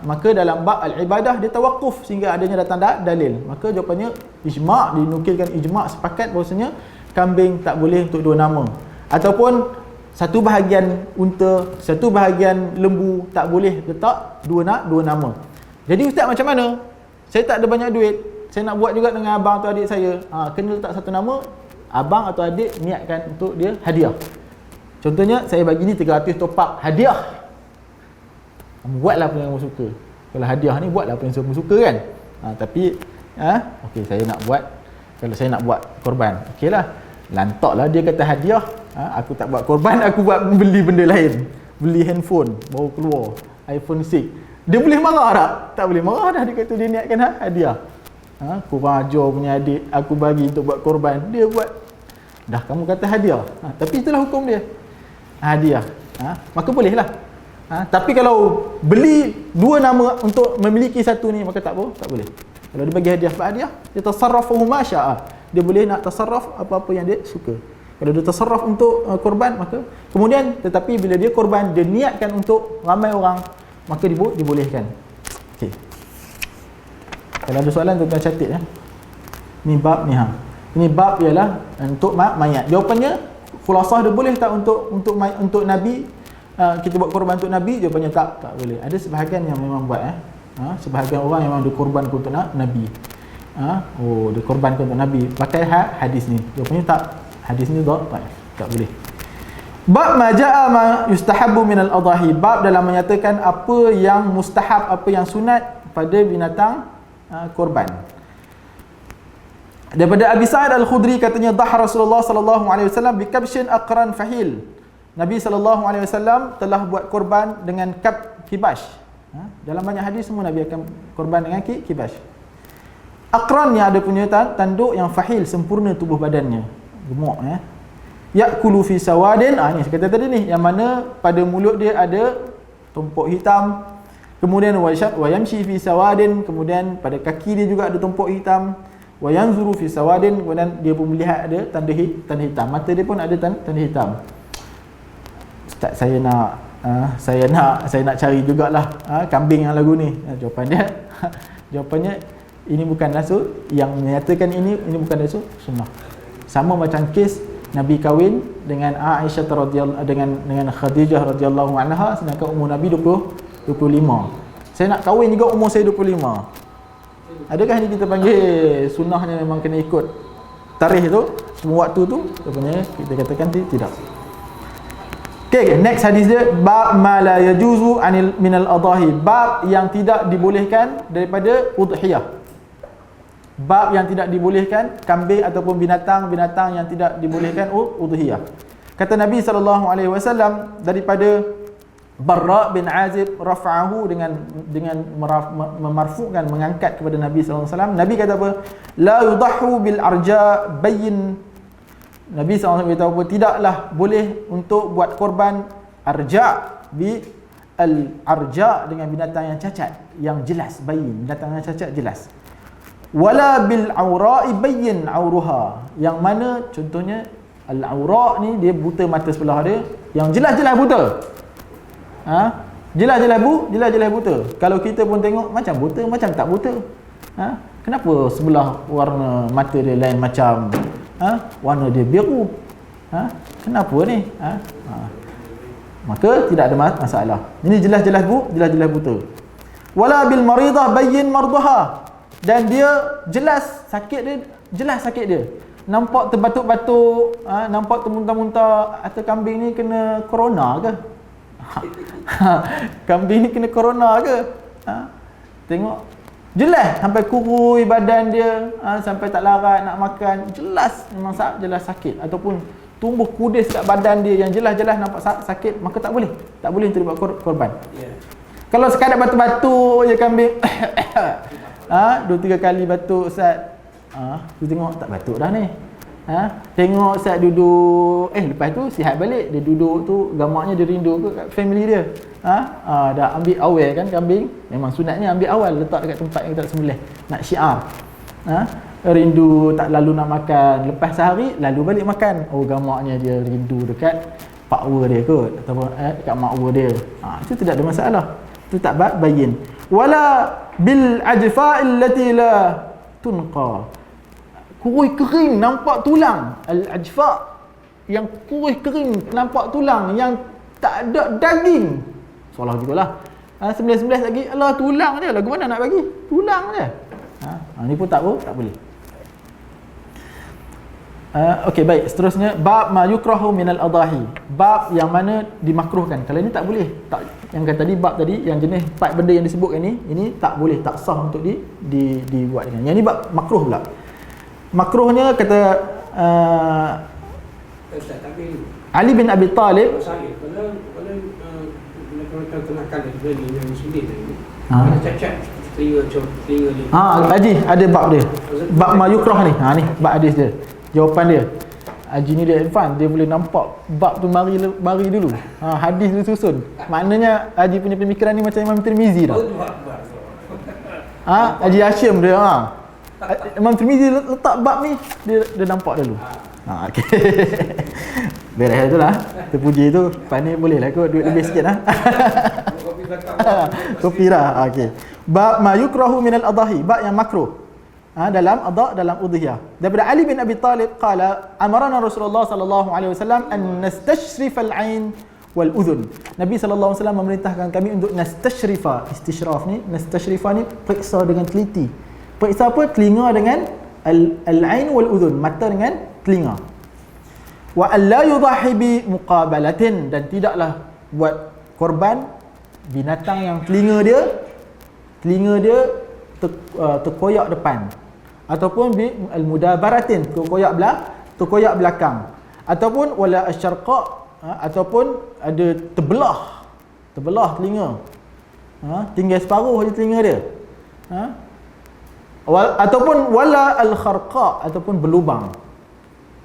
Maka dalam bab al-ibadah dia tawakuf sehingga adanya datang dalil. Maka jawapannya ijma', dinukilkan ijma' sepakat bahawasanya kambing tak boleh untuk dua nama. Ataupun satu bahagian unta, satu bahagian lembu tak boleh letak dua nama. Jadi ustaz, macam mana? Saya tak ada banyak duit, saya nak buat juga dengan abang atau adik saya. Kena letak satu nama, abang atau adik niatkan untuk dia hadiah. Contohnya saya bagi ni 300 top up hadiah. Buatlah apa yang kamu suka. Kalau hadiah ni buatlah apa yang kamu suka kan. Tapi okey, saya nak buat, kalau saya nak buat korban, okeylah. Lantaklah dia kata hadiah, aku tak buat korban, aku buat beli benda lain. Beli handphone baru keluar, iPhone 6. Dia boleh marah tak? Tak boleh marah dah, dia kata dia niatkan hadiah. Kurang ajar punya adik, aku bagi untuk buat korban, dia buat. Dah kamu kata hadiah. Tapi itulah hukum dia. Hadiah. Maka bolehlah. Tapi kalau beli dua nama untuk memiliki satu ni, maka tak boleh. Kalau dia bagi hadiah, dia tasarrafu ma syaa. Dia boleh nak tasarraf apa-apa yang dia suka. Kalau dia tasarraf untuk korban, maka kemudian tetapi bila dia korban, dia niatkan untuk ramai orang, maka dibolehkan. Okey. Kalau ada soalan tuan-tuan catat ya. Ni bab ni Ini bab ialah untuk mayat. Jawapannya khulasah dia boleh tak untuk Nabi, kita buat korban untuk Nabi? Jawapannya tak boleh. Ada sebahagian yang memang buat sebahagian orang yang memang dikorbankan untuk Nabi. Dikorbankan untuk Nabi pakai hadis ni. Jawapannya tak. Hadis ni tak boleh. Bab ma jaa ma yustahabbu min al-adahi, bab dalam menyatakan apa yang mustahab, apa yang sunat pada binatang korban. Daripada Abi Sa'id Al-Khudri katanya, dah Rasulullah sallallahu alaihi wasallam bi kabshin aqran fahil. Nabi sallallahu alaihi wasallam telah buat korban dengan kibash. Dalam banyak hadis semua Nabi akan korban dengan kibash. Aqran yang ada punya tanduk yang fahil, sempurna tubuh badannya, gemuk yakulu fi sawadin, ni saya kata tadi ni, yang mana pada mulut dia ada tumpuk hitam, kemudian wa yamshi fi sawadin, kemudian pada kaki dia juga ada tumpuk hitam, wa yanzuru fi sawadin, kemudian dia pun melihat ada tanda hitam, mata dia pun ada tanda hitam. Ustaz, saya nak cari jugalah kambing yang lagu ni. Jawapannya ini bukan rasul yang menyatakan ini bukan rasul sunnah. Sama macam kes Nabi kahwin dengan Aisyah radhiyallahu dengan Khadijah radhiyallahu anha, sedangkan umur Nabi 25. Saya nak kahwin juga umur saya 25. Adakah ini kita panggil sunnahnya memang kena ikut tarikh tu, semua waktu tu? Rupanya kita katakan tidak. Okay, next hadis dia, bab ma la yajuzu anil minal adahi, bab yang tidak dibolehkan daripada udhiyah. Bab yang tidak dibolehkan kambing ataupun binatang-binatang yang tidak dibolehkan udhiyah. Kata Nabi SAW daripada Barra bin Azib rafa'ahu, dengan memarfu'kan, mengangkat kepada Nabi SAW. Nabi kata apa? La yudahu bil arja bayyin. Nabi SAW beritahu apa? Tidaklah boleh untuk buat korban arja, bi al arja, dengan binatang yang cacat, yang jelas, bayyin, binatang yang cacat jelas. Wala bil aura'i bayyin auruha, yang mana contohnya al aura' ni dia buta mata sebelah dia, yang jelas-jelas buta. Jelas-jelas buta. Kalau kita pun tengok macam buta, macam tak buta. Kenapa sebelah warna mata dia lain macam warna dia biru? Kenapa ni? Maka tidak ada masalah. Ini jelas-jelas buta. Wala bil maridah bayyin mardaha, dan dia jelas sakit dia. Nampak terbatuk-batuk, nampak termuntah-muntah, atau kambing ni kena corona ke? Kambing ni kena corona ke? Tengok jelas sampai kurui badan dia, sampai tak larat nak makan, jelas memang jelas sakit, ataupun tumbuh kudis kat badan dia yang jelas-jelas nampak sakit, maka tak boleh untuk dibuat korban. Kalau sekadar batuk-batuk je kambing 2-3 kali batuk, Ustaz. Tu tengok tak batuk dah ni. Tengok Ustaz duduk, lepas tu sihat balik, dia duduk tu gamaknya dia rindu ke kat family dia. Dah ambil awal kan kambing. Memang sunatnya ambil awal, letak dekat tempat yang tak sembelih, nak syiar. Rindu tak lalu nak makan, lepas sehari lalu balik makan. Gamaknya dia rindu dekat pakwa dia kot, ataupun dekat makwa dia. Itu tidak ada masalah. Itu tak bayyin. Wala bil ajfa'il lati la tunqa, kurui kering nampak tulang. Al ajfa' yang kurui kering nampak tulang, yang tak ada daging. Salah jugalah. Sembelih-sembelih lagi, alah tulang dia, lagu mana nak bagi? Tulang dia. Ni pun tak boleh. Okey, baik, seterusnya bab ma yukrahu minal adahi, bab yang mana dimakruhkan. Kalau ini tak boleh, yang kata tadi, bab tadi yang jenis 4 benda yang disebutkan ini tak boleh, tak sah untuk dibuat dengan. Yang ni bab makruh pula. Makruhnya kata Ali bin Abi Talib, kalau kenakan dari yang muslim ni, ada cacat telinga dia. Haji ada bab dia, bab ma yukrah ni. Ni bab hadis dia. Jawapan dia, Haji ni dia advance, dia boleh nampak bab tu mari dulu. Hadis tu susun. Maknanya Haji punya pemikiran ni macam Imam Tirmizi dah. Haji Hashim dia. Imam Tirmizi letak bab ni, dia nampak dulu. Okey. Beres itulah. Terpuji tu. Lepas ni boleh lah kot duit lebih sikit lah. Kopi lah. Okey. Bab ma yukrahu minal adahi, bab yang makruh dalam udhiyah. Daripada Ali bin Abi Talib qala amarana Rasulullah sallallahu alaihi wasallam an nastashrif al-ain wal udhun. Nabi sallallahu alaihi wasallam memerintahkan kami untuk nastashrifa. Istishraf ni, nastashrifa ni periksa dengan teliti. Periksa apa? Telinga dengan al-ain wal udhun, mata dengan telinga. Wa alla yudhahi bi muqabalatin, dan tidaklah buat korban binatang yang telinga dia terkoyak depan, ataupun bi al-mudabaratin, terkoyak belakang, ataupun wala asyarqa, ataupun ada terbelah telinga, tinggal separuh je telinga dia, ataupun wala al-kharqa, ataupun berlubang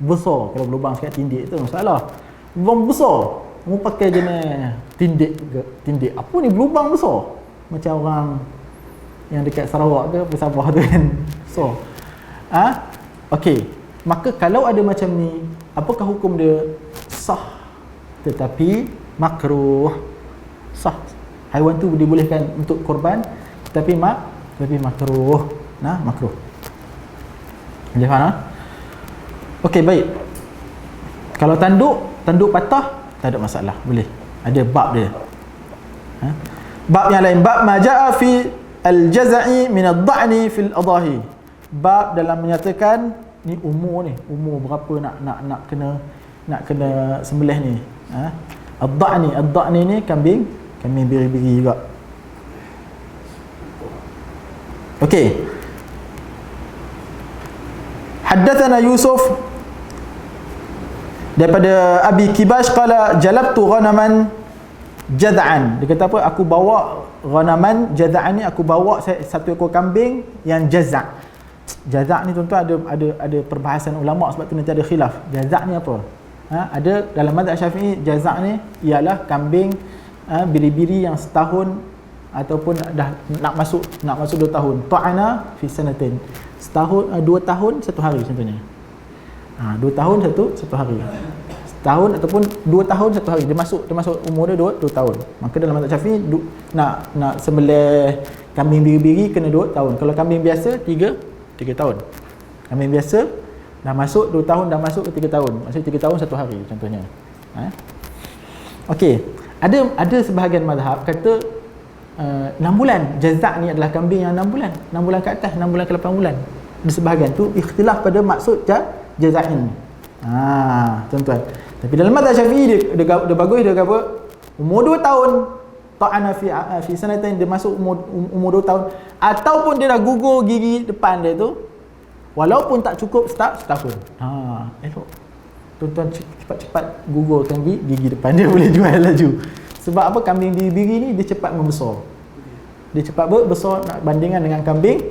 besar. Kalau berlubang sikit tindik tu masalah. Berlubang besar, mu pakai jenis tindik apa ni, berlubang besar macam orang yang dekat Sarawak ke apa Sabah tu kan. So okey, maka kalau ada macam ni, apakah hukum dia? Sah, tetapi makruh. Sah, haiwan tu dibolehkan untuk korban, tapi makruh. Makruh. Boleh faham? Okey, baik. Kalau tanduk patah, tak ada masalah, boleh. Ada bab dia. Bab yang lain, bab ma jaa fi al-jaza'i min ad-da'ni fil adahi. Bab dalam menyatakan ni umur berapa nak kena sembelih ni. Ad-da'ni ni kambing biri-biri juga. Okey. Haddatsana Yusuf daripada Abi Kibash qala jalabtu ghanaman jaz'an. Dia kata apa? Aku bawa ghanaman jaz'an ni, aku bawa satu ekor kambing yang jaz'. Jaz' ni tuan-tuan ada perbahasan ulama, sebab tu nanti ada khilaf. Jaz' ni apa? Ada dalam mazhab Syafi'i, jaz' ni ialah kambing biri-biri yang setahun ataupun dah nak masuk 2 tahun. Ta'ana fi sanatin. Setahun 2 tahun 1 hari contohnya. 2 tahun 1 hari. Setahun ataupun 2 tahun 1 hari. Dia masuk umur dia 2 tahun. Maka dalam mazhab Syafi'i nak sembelih kambing biri-biri kena 2 tahun. Kalau kambing biasa 3 tahun. Kambing biasa dah masuk 2 tahun, dah masuk ke 3 tahun. Maksudnya 3 tahun 1 hari contohnya. Okey. Ada sebahagian mazhab kata 6 bulan. Jazak ni adalah kambing yang 6 bulan. 6 bulan ke atas, 6 bulan ke 8 bulan. Ada sebahagian tu ikhtilaf pada maksud jaza'in. Tuan-tuan. Tapi dalam mazhab Syafi'i dia bagus, dia kata umur 2 tahun, ta'ana fi sanatain, dia masuk umur 2 tahun, ataupun dia dah gugur gigi depan dia tu, walaupun tak cukup setahun. Elok. Tuan-tuan cepat-cepat gugurkan gigi depan dia, boleh jual laju. Sebab apa? Kambing biri-biri ni dia cepat membesar. Dia cepat besar nak bandingkan dengan kambing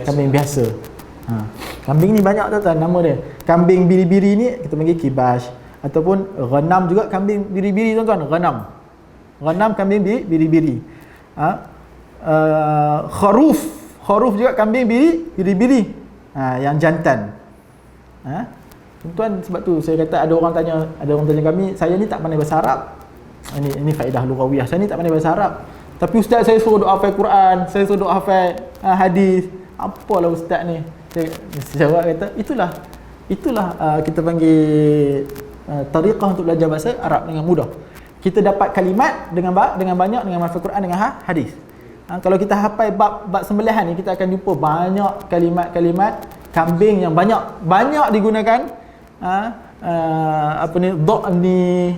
kambing biasa. Kambing ni banyak tuan-tuan nama dia. Kambing biri-biri ni kita panggil kibash, ataupun ghanam juga kambing biri-biri tuan-tuan. Ghanam kambing biri-biri. Kharuf juga kambing biri-biri. Yang jantan. Tuan-tuan, sebab tu saya kata ada orang tanya kami, saya ni tak pandai bahasa Arab. Ini faedah lughawiyah. Saya ni tak pandai bahasa Arab. Tapi ustaz saya suruh doa hafal Quran, saya suruh doa hafal hadis. Apalah ustaz ni? Saya jawab kata, itulah kita panggil tariqah untuk belajar bahasa Arab dengan mudah. Kita dapat kalimat dengan banyak, dengan hafal Quran, dengan hadis. Kalau kita hafal bab sembelihan ni, kita akan jumpa banyak kalimat-kalimat kambing yang banyak digunakan. Dha'ni,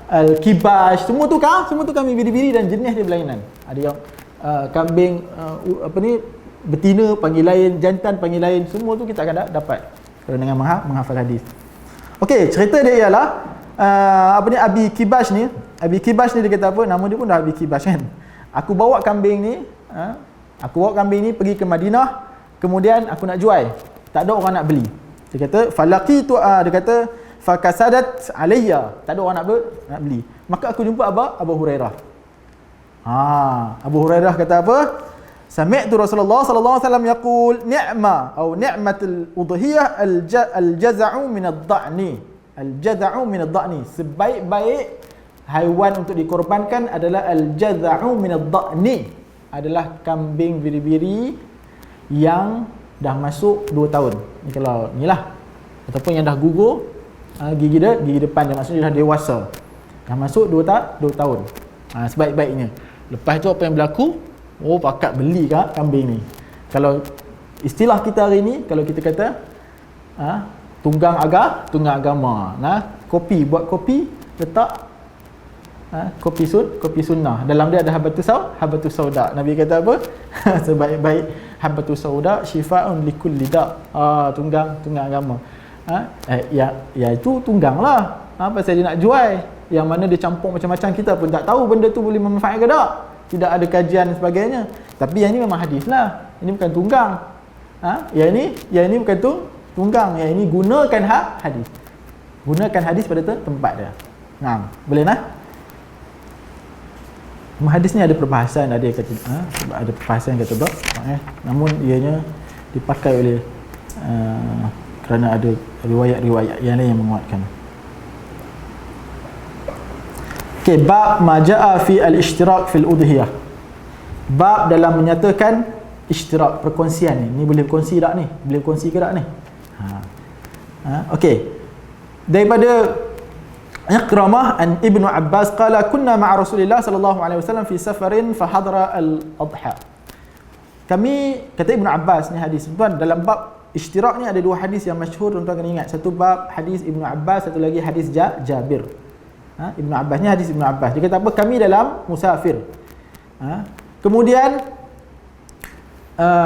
al-kibash, semua tu kambing biri-biri dan jenis dia berlainan. Ada yang kambing betina panggil lain, jantan panggil lain, semua tu kita akan dapat kalau dengan menghafal hadis. Okey, cerita dia ialah Abi Kibash ni dia kata apa? Nama dia pun dah Abi Kibash kan. Aku bawa kambing ni pergi ke Madinah, kemudian aku nak jual. Tak ada orang nak beli. Dia kata falaqitu, dia kata fakasadat alayya, tak ada orang nak beli. Maka aku jumpa Abu Hurairah. Abu Hurairah kata apa? Sami'tu Rasulullah sallallahu alaihi wasallam yaqul ni'matul udhiyah al-jaz'u min ad-da'ni. Al-jaz'u min ad-da'ni. Sebaik-baik haiwan untuk dikorbankan adalah al-jaz'u min ad-da'ni. Adalah kambing biri-biri yang dah masuk 2 tahun. Ni kalau inilah. Ataupun yang dah gugur gigi depan dia, maksudnya dah dewasa. Dah masuk 2 tahun. Sebaik-baiknya. Lepas tu apa yang berlaku? Pakat beli kambing ni. Kalau istilah kita hari ni, kalau kita kata tunggang agama. Kopi, buat kopi, letak kopi sunnah. Dalam dia ada habatus sauda. Nabi kata apa? Sebaik-baik habatus sauda syifa'un likulli da'. Tunggang agama. Ya itu tunggang lah. Pasal dia nak jual, yang mana dia campur macam-macam, kita pun tak tahu benda tu boleh memanfaat ke tak. Tidak ada kajian dan sebagainya. Tapi yang ini memang hadis lah. Ini bukan tunggang. Yang ini bukan tunggang. Yang ini gunakan hadis. Gunakan hadis pada tempat dia. Boleh nah? Hadis ni ada perbahasan, ada yang kata ada perbahasan yang kata tak, namun ianya dipakai oleh kerana ada riwayat-riwayat yang lain yang menguatkan. Okey, bab ma jaa fi al-ishtirak fil udhiyah. Bab dalam menyatakan ishtirak, perkongsian ni. Ni boleh berkongsi tak ni? Boleh berkongsi ke tak ni? Okey. Daripada Iqramah an Ibnu Abbas qala kunna ma'a Rasulillah sallallahu alaihi wasallam fi safarin fa hadara al-adha. Kami, kata Ibnu Abbas ni hadis. Tuan, dalam bab ishtirak ni ada dua hadis yang masyhur, tuan-tuan kena ingat. Satu bab hadis Ibnu Abbas, satu lagi hadis Jabir. Ibnu Abbas ni hadis Ibnu Abbas. Dia kata apa? Kami dalam musafir. Kemudian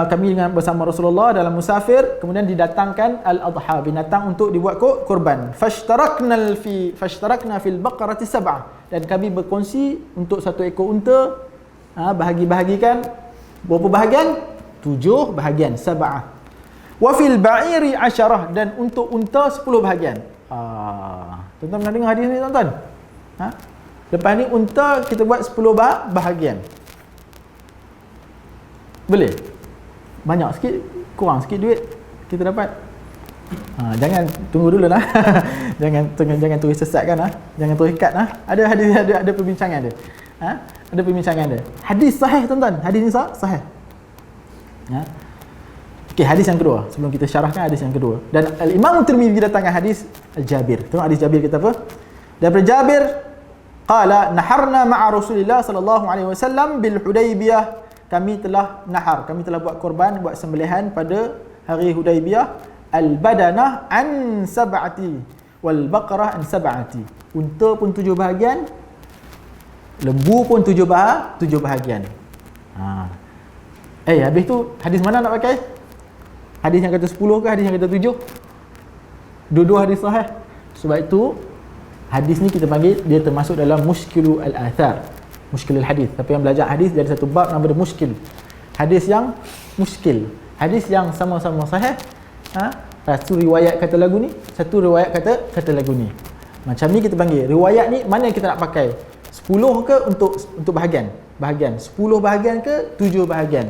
kami dengan bersama Rasulullah dalam musafir, kemudian didatangkan al-adha, binatang untuk dibuat kurban. Fashtarakna fil baqarati sab'ah, dan kami berkongsi untuk satu ekor unta, bahagi-bahagikan berapa bahagian? 7 bahagian, sab'ah. Wa fil ba'iri 10, dan untuk unta 10 bahagian. Tuan-tuan pernah dengar hadis ni, tuan-tuan? Lepas ni unta kita buat 10 bahagian. Boleh? Banyak sikit, kurang sikit duit kita dapat. Jangan tunggu dulu lah. jangan terus sesatkan lah. Jangan terus ikat lah. Ada hadis, ada perbincangan dia. Ada perbincangan dia. Hadis sahih, tuan-tuan. Hadis ni sahih. Okey, hadis yang kedua. Sebelum kita syarahkan hadis yang kedua. Dan Al-Imam Tirmizi datangkan hadis Al-Jabir. Tengok hadis Jabir kata apa? Daripada Jabir, qala naharna ma'a Rasulillah sallallahu alaihi wasallam bil Hudaybiyah. Kami telah nahar, kami telah buat korban, buat sembelihan pada hari Hudaybiyah. Al-badanah an sab'ati wal baqarah an sab'ati. Unta pun 7 bahagian, lembu pun 7 bahagian. Habis tu hadis mana nak pakai? Hadis yang kata 10 ke hadis yang kata 7? Dua-dua hadis sahih. Sebab itu hadis ni kita panggil dia termasuk dalam mushkilu al-athar, muskil al-hadis. Tapi yang belajar hadis dari satu bab nama dia muskil. Hadis yang muskil, hadis yang sama-sama sahih. Satu riwayat kata lagu ni, satu riwayat kata lagu ni. Macam ni kita panggil riwayat ni mana yang kita nak pakai? 10 ke untuk bahagian? 10 bahagian ke 7 bahagian?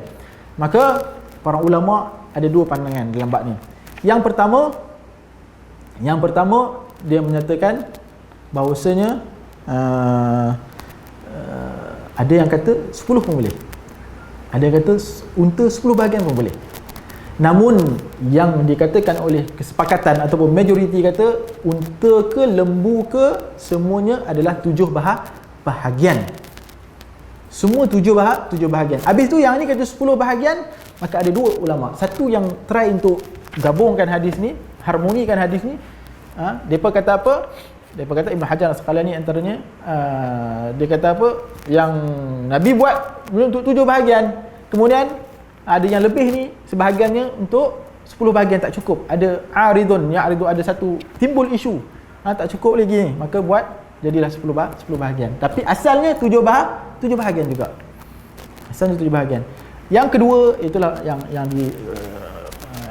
Maka para ulama ada dua pandangan dalam bab ni. Yang pertama dia menyatakan bahawasanya ada yang kata 10 pun boleh. Ada yang kata unta 10 bahagian pun boleh. Namun yang dikatakan oleh kesepakatan ataupun majoriti kata unta ke lembu ke semuanya adalah 7 bahagian. Semua 7 bahagian. Habis tu yang ni kata 10 bahagian, maka ada dua ulama. Satu yang try untuk gabungkan hadis ni, harmonikan hadis ni. Depa kata apa? Depa kata Ibn Hajar Al-Asqalani antaranya, dia kata apa? Yang Nabi buat untuk 7 bahagian. Kemudian ada yang lebih ni, sebahagiannya untuk 10 bahagian tak cukup. Ada aridun, ada satu timbul isu. Tak cukup lagi ni, maka buat jadilah 10 bahagian. Tapi asalnya 7 bahagian juga. Asalnya 7 bahagian. Yang kedua itulah yang di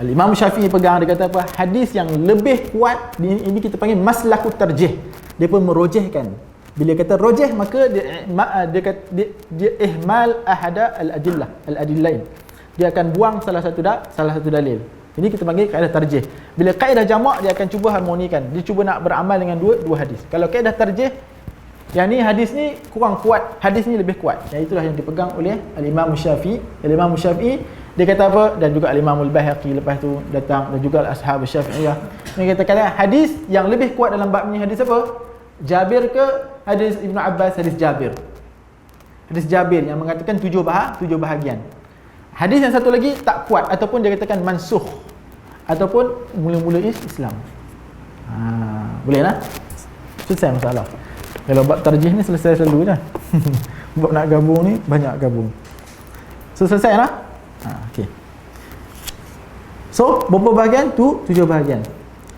Imam Syafi'i pegang, dia kata apa? Hadis yang lebih kuat ini kita panggil maslakut tarjih. Dia pun merojihkan. Bila kata rojih, maka dia ihmal ahada al-adillain. Dia akan buang salah satu dalil. Ini kita panggil kaedah tarjih. Bila kaedah jamak, dia akan cuba harmonikan. Dia cuba nak beramal dengan dua hadis. Kalau kaedah tarjih, yang ni hadis ni kurang kuat, hadis ni lebih kuat. Yang itulah yang dipegang oleh Al-Imam Syafi'i. Al-Imam Syafi'i dia kata apa? Dan juga Al-Imam Al-Baihaqi lepas tu datang, dan juga Al-Ashab Syafi'iyah. Dia kata hadis yang lebih kuat dalam bab ni hadis apa? Jabir ke hadis Ibnu Abbas? Hadis Jabir. Hadis Jabir yang mengatakan 7 bahagian. Hadis yang satu lagi tak kuat, ataupun dia katakan mansukh, ataupun mula-mula Islam. Boleh lah. Selesai masalah. Kalau bab tarjih ni selesai selalu je. Bab nak gabung ni banyak gabung. So selesai lah. Okey. So berapa bahagian tu? 7 bahagian.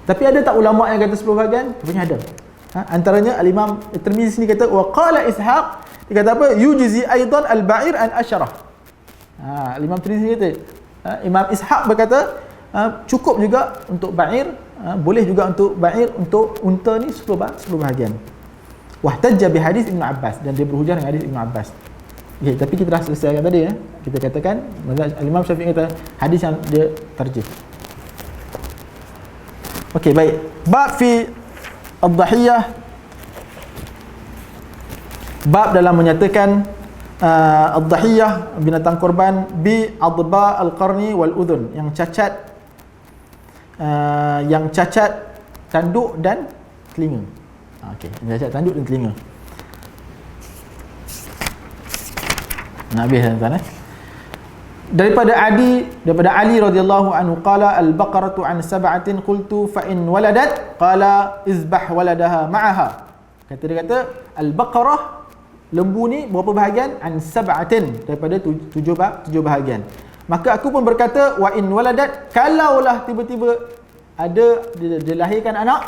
Tapi ada tak ulama yang kata 10 bahagian? Rupanya ada. Antaranya al-Imam Tirmizi ni kata wa qala Ishaq, dia kata apa? Yujzi aidan al-ba'ir an asyarah. Al-Imam Tirmizi kata, Imam Ishaq berkata cukup juga untuk ba'ir, boleh juga untuk ba'ir, untuk unta ni 10 bahagian. Wahtajja bi hadis Ibn Abbas, dan dia berhujah dengan hadis Ibn Abbas. Okay, tapi kita dah selesaikan tadi ya. Kita katakan Imam Syafi'i kata hadis yang dia tarjih. Okey, baik. Bab fi ad-dhahiyah, bab dalam menyatakan ad-dhahiyah, binatang korban, bi adba al-qarni wal udhun, yang cacat tanduk dan telinga. Okey, yang cacat tanduk dan telinga. Nak habis tuan-tuan Daripada Ali radhiyallahu anhu qala al-baqaratu an sab'atin qultu fa in waladat qala izbah waladaha ma'aha. Dia kata al-baqarah, lembu ni berapa bahagian? An sab'atin, daripada 7 bahagian. Maka aku pun berkata wa in waladat, kalaulah tiba-tiba ada dia lahirkan anak,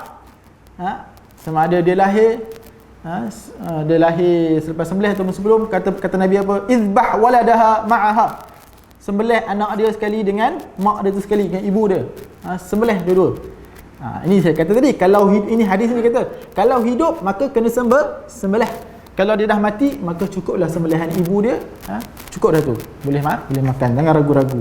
sama ada dia lahir selepas sembelih atau sebelum, kata Nabi apa? Izbah waladaha ma'aha, sembelih anak dia sekali dengan mak dia tu sekali, dengan ibu dia. Sembelih dua-dua. Ini saya kata tadi, kalau ini hadis ni kata, kalau hidup maka kena sembelih. Kalau dia dah mati maka cukuplah sembelihan ibu dia. Cukup dah tu. Boleh makan, jangan ragu-ragu.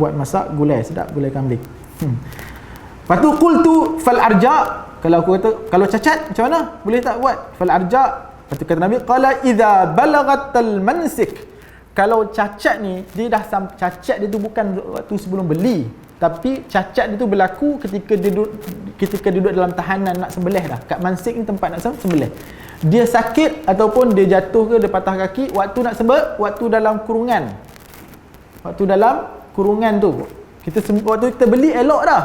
Buat masak gulai sedap, gulai kambing. Lepas tu qultu fal arja', kalau aku kata kalau cacat macam mana? Boleh tak buat? Fal arja'. Lepas tu kata Nabi qala idza balagatal mansik, kalau cacat ni dia dah cacat dia tu bukan waktu sebelum beli, tapi cacat dia tu berlaku ketika duduk dalam tahanan nak sembelih dah. Kat mansik ni tempat nak sembelih. Dia sakit ataupun dia jatuh ke, dia patah kaki, waktu nak sembelih, waktu dalam kurungan. Waktu dalam kurungan tu. Waktu kita beli elok dah.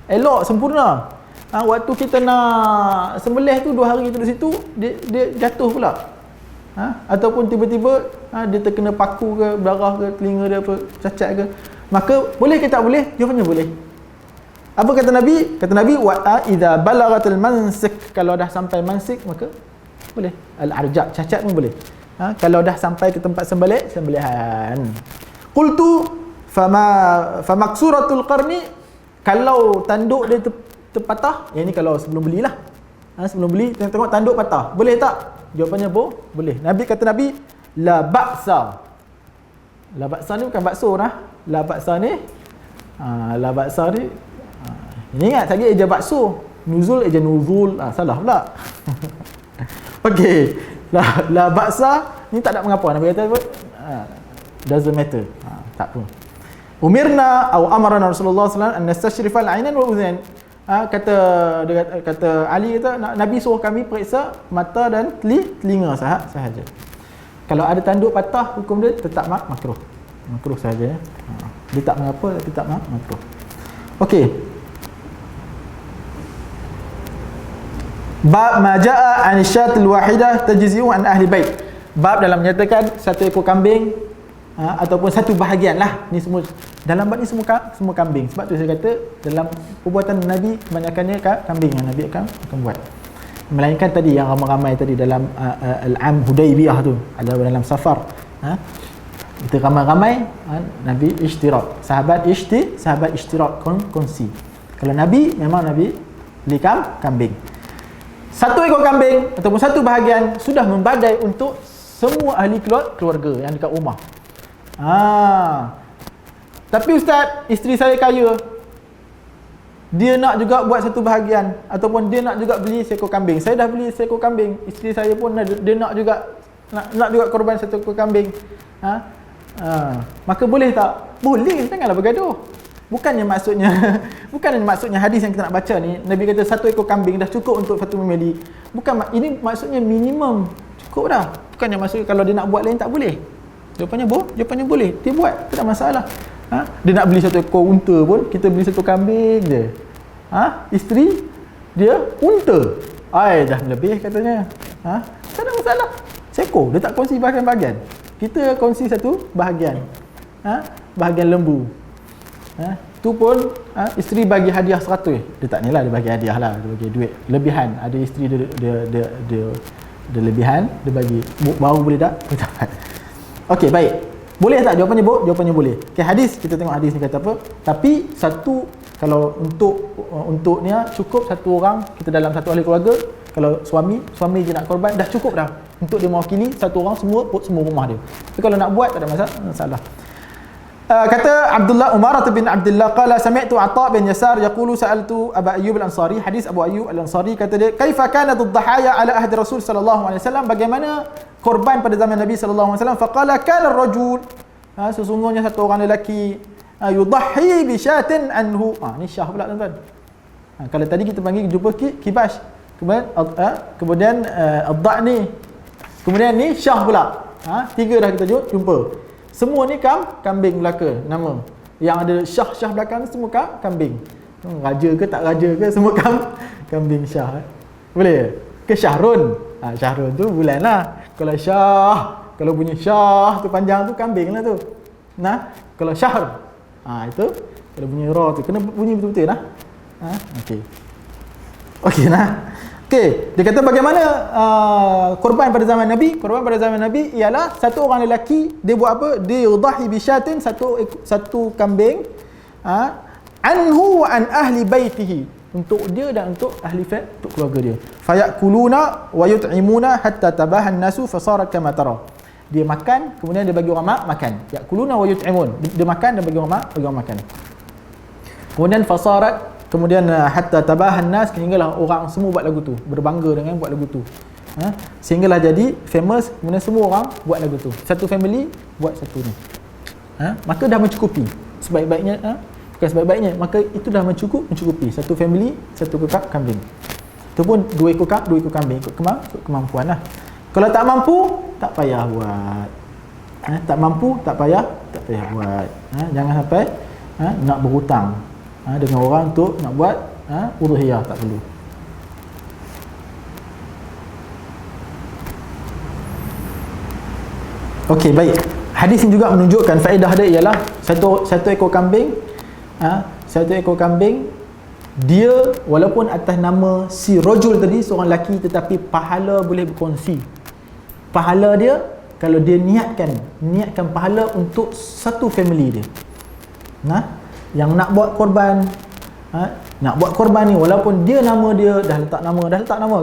Elok sempurna. Waktu kita nak sembelih tu 2 hari kita di situ, dia jatuh pula. Ataupun tiba-tiba dia terkena paku ke, darah ke, telinga dia apa, cacat ke, maka boleh ke tak boleh? Jawapannya boleh. Apa kata Nabi? Kata Nabi wa idza balagatil mansik, kalau dah sampai mansik maka boleh. Al-arja', cacat pun boleh. Kalau dah sampai ke tempat sembelihan. Qultu famaksuratul qarni, kalau tanduk dia terpatah, yang ni kalau sebelum belilah. Sebelum beli tengok tanduk patah, boleh tak? Jawapannya boleh. Nabi kata la ba'sa. La ba'sa ni bukan bakso dah. La ba'sa ni ini ingat tadi eja bakso, nuzul eja nuzul, salah pula. Okey. La ba'sa ni tak ada mengapa. Nabi kata apa? Doesn't matter. Tak pun. Umirna atau amarna Rasulullah sallallahu alaihi wasallam an nastashrifal ainan wa udhan. Kata Ali kata Nabi suruh kami periksa mata dan telinga sahaja. Kalau ada tanduk patah, hukum dia tetap makruh. Makruh sahaja. Dia tak mengapa, tapi tak makruh. Okey. Bab ma jaa an syatil wahidah tajzi'u an ahli bait. Bab dalam menyatakan satu ekor kambing ataupun satu bahagian lah, ni semua dalam bab ni semua kambing. Sebab tu saya kata dalam perbuatan Nabi kebanyakannya kambing yang Nabi akan buat, melainkan tadi yang ramai-ramai tadi dalam al-am Hudaibiyah tu, ada dalam safar, kita ramai-ramai Nabi ishtirak, sahabat ishtirak, kongsi. Kalau Nabi memang Nabi beli kambing, satu ekor kambing ataupun satu bahagian sudah membadai untuk semua ahli keluarga yang dekat rumah. Tapi ustaz, isteri saya kaya, dia nak juga buat satu bahagian, ataupun dia nak juga beli seekor kambing. Saya dah beli seekor kambing, isteri saya pun dia nak juga korban satu ekor kambing. Maka boleh tak? Boleh, janganlah bergaduh. Bukannya maksudnya hadis yang kita nak baca ni, Nabi kata satu ekor kambing dah cukup untuk satu family. Bukan, ini maksudnya minimum cukup dah. Bukannya maksudnya kalau dia nak buat lain tak boleh. Jawapannya boleh. Dia buat, tak ada masalah. Dia nak beli satu ekor unta pun, kita beli satu kambing je. Isteri dia unta. Dah lebih katanya. Tak ada masalah. Seekor, dia tak kongsi bahagian-bahagian. Kita kongsi satu bahagian. Bahagian lembu. Tu pun isteri bagi hadiah 100. Dia tak ni lah, dia bagi hadiah lah, dia bagi duit lebihan. Ada isteri dia lebihan, dia bagi baru boleh tak? Boleh dapat. Okey, baik. Boleh tak jawapannya, Bu? Jawapannya boleh. Okey, hadis, kita tengok hadis ni kata apa? Tapi satu, kalau untuk ni cukup satu orang, kita dalam satu ahli keluarga, kalau suami je nak korban, dah cukup dah untuk dia mewakili satu orang semua rumah dia. Tapi kalau nak buat tak ada masalah. Kata Abdullah Umar bin Abdullah qala sami'tu Atha bin Yasar yaqulu sa'altu Abu Ayyub al-Ansari, hadis Abu Ayyub al-Ansari, kata dia, kaifa kanat ad-dhahaya ala ahdi Rasul sallallahu alaihi wasallam, bagaimana korban pada zaman Nabi sallallahu alaihi wasallam? Faqala kana ar-rajul, sesungguhnya satu orang lelaki, yudahhi bi syatin anhu. Ni syah pula tuan-tuan. Kalau tadi kita panggil jumpa kibash, kemudian ad-dhani, kemudian ni syah pula. Tiga dah kita jumpa. Semua ni kambing belaka nama. Yang ada syah belakang semua kambing. Raja ke tak raja ke semua kambing syah. Boleh ke Syahrun? Syahrun tu bulan lah. Kalau syah, kalau bunyi syah tu panjang tu kambing lah tu. Kalau syahr, itu kalau bunyi ra tu kena bunyi betul-betul lah. Okey Okey, dia kata bagaimana korban pada zaman Nabi? Korban pada zaman Nabi ialah satu orang lelaki, dia buat apa? Dia yudahi bisyatin, satu kambing, anhu wa an ahli baitihi, untuk dia dan untuk ahli untuk keluarga dia. Fayakuluna wa yut'imuna hatta tabahan nasu fasara kama tara. Dia makan, kemudian dia bagi orang makan. Yakuluna wa yut'imun. Dia makan dan bagi orang makan. Kemudian fasarat, kemudian hatta tabahan nas, sehinggalah orang semua buat lagu tu, berbangga dengan buat lagu tu. Sehinggalah jadi famous, kemudian semua orang buat lagu tu. Satu family buat satu ni. Maka dah mencukupi. Sebaik-baiknya, bukan sebaik-baiknya, maka itu dah mencukupi. Satu family, satu kambing. Itu pun dua ekor kambing, ikut kemampuan lah. Kalau tak mampu, tak payah buat. Tak mampu, tak payah buat. Jangan sampai nak berhutang dengan orang untuk nak buat udhiyah, tak perlu. Okey, baik. Hadis ini juga menunjukkan faedah dia ialah satu ekor kambing, dia walaupun atas nama si rajul tadi, seorang lelaki, tetapi pahala boleh berkongsi. Pahala dia kalau dia niatkan pahala untuk satu family dia. Yang nak buat korban, ni walaupun dia nama dia dah letak nama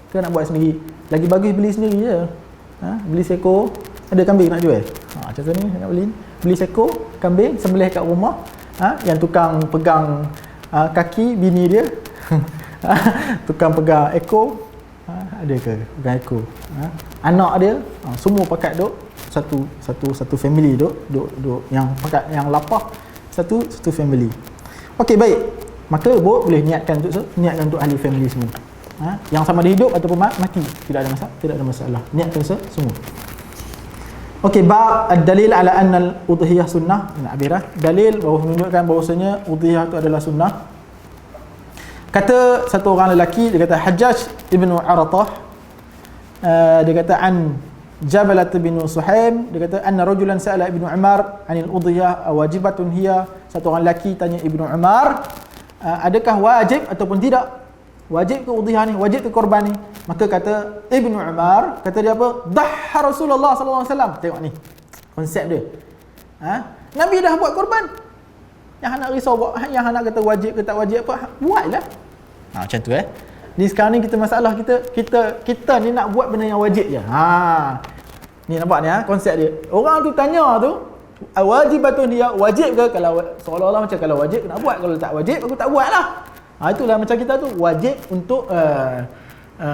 ke nak buat sendiri, lagi bagus beli sendiri je. Beli seekor, ada kambing nak jual, macam ni nak beli seekor kambing, sembelih kat rumah, yang tukang pegang kaki bini dia tukang pegang ekor, ada ke pegang ekor, anak dia, semua pakat duk satu family duk yang pakat, yang lapar satu family. Okey, baik. Maka boleh niatkan untuk ahli family semua. Yang sama ada hidup ataupun mati, tidak ada masalah. Niatkan semua. Okey, bab ad-dalil ala anna al-udhiyah sunnah. Dalil bahawa menunjukkan bahawasanya udhiyah itu adalah sunnah. Kata satu orang lelaki, dia kata Hajjaj ibn Aratah, dia kata an Jabalah bin Suhaim, dia kata anna rajulan sa'ala Ibnu Umar anil udhiyah wajibatun hiya. Satu orang lelaki tanya Ibnu Umar, adakah wajib ataupun tidak? Wajib ke udhiyah ni? Wajib ke korban ni? Maka kata Ibnu Umar, kata dia apa? Dhahha Rasulullah sallallahu alaihi wasallam. Tengok ni konsep dia. Nabi dah buat korban. Yang nak risau, yang nak kata wajib ke tak wajib apa, buatlah. Macam tu Ni sekarang ni kita masalah kita ni nak buat benda yang wajib je. Ni nampak ni konsep dia. Orang tu tanya tu, wajibatun dia, wajib ke? Kalau seolah-olah macam kalau wajib nak buat, kalau tak wajib aku tak buatlah. Itulah macam kita tu, wajib untuk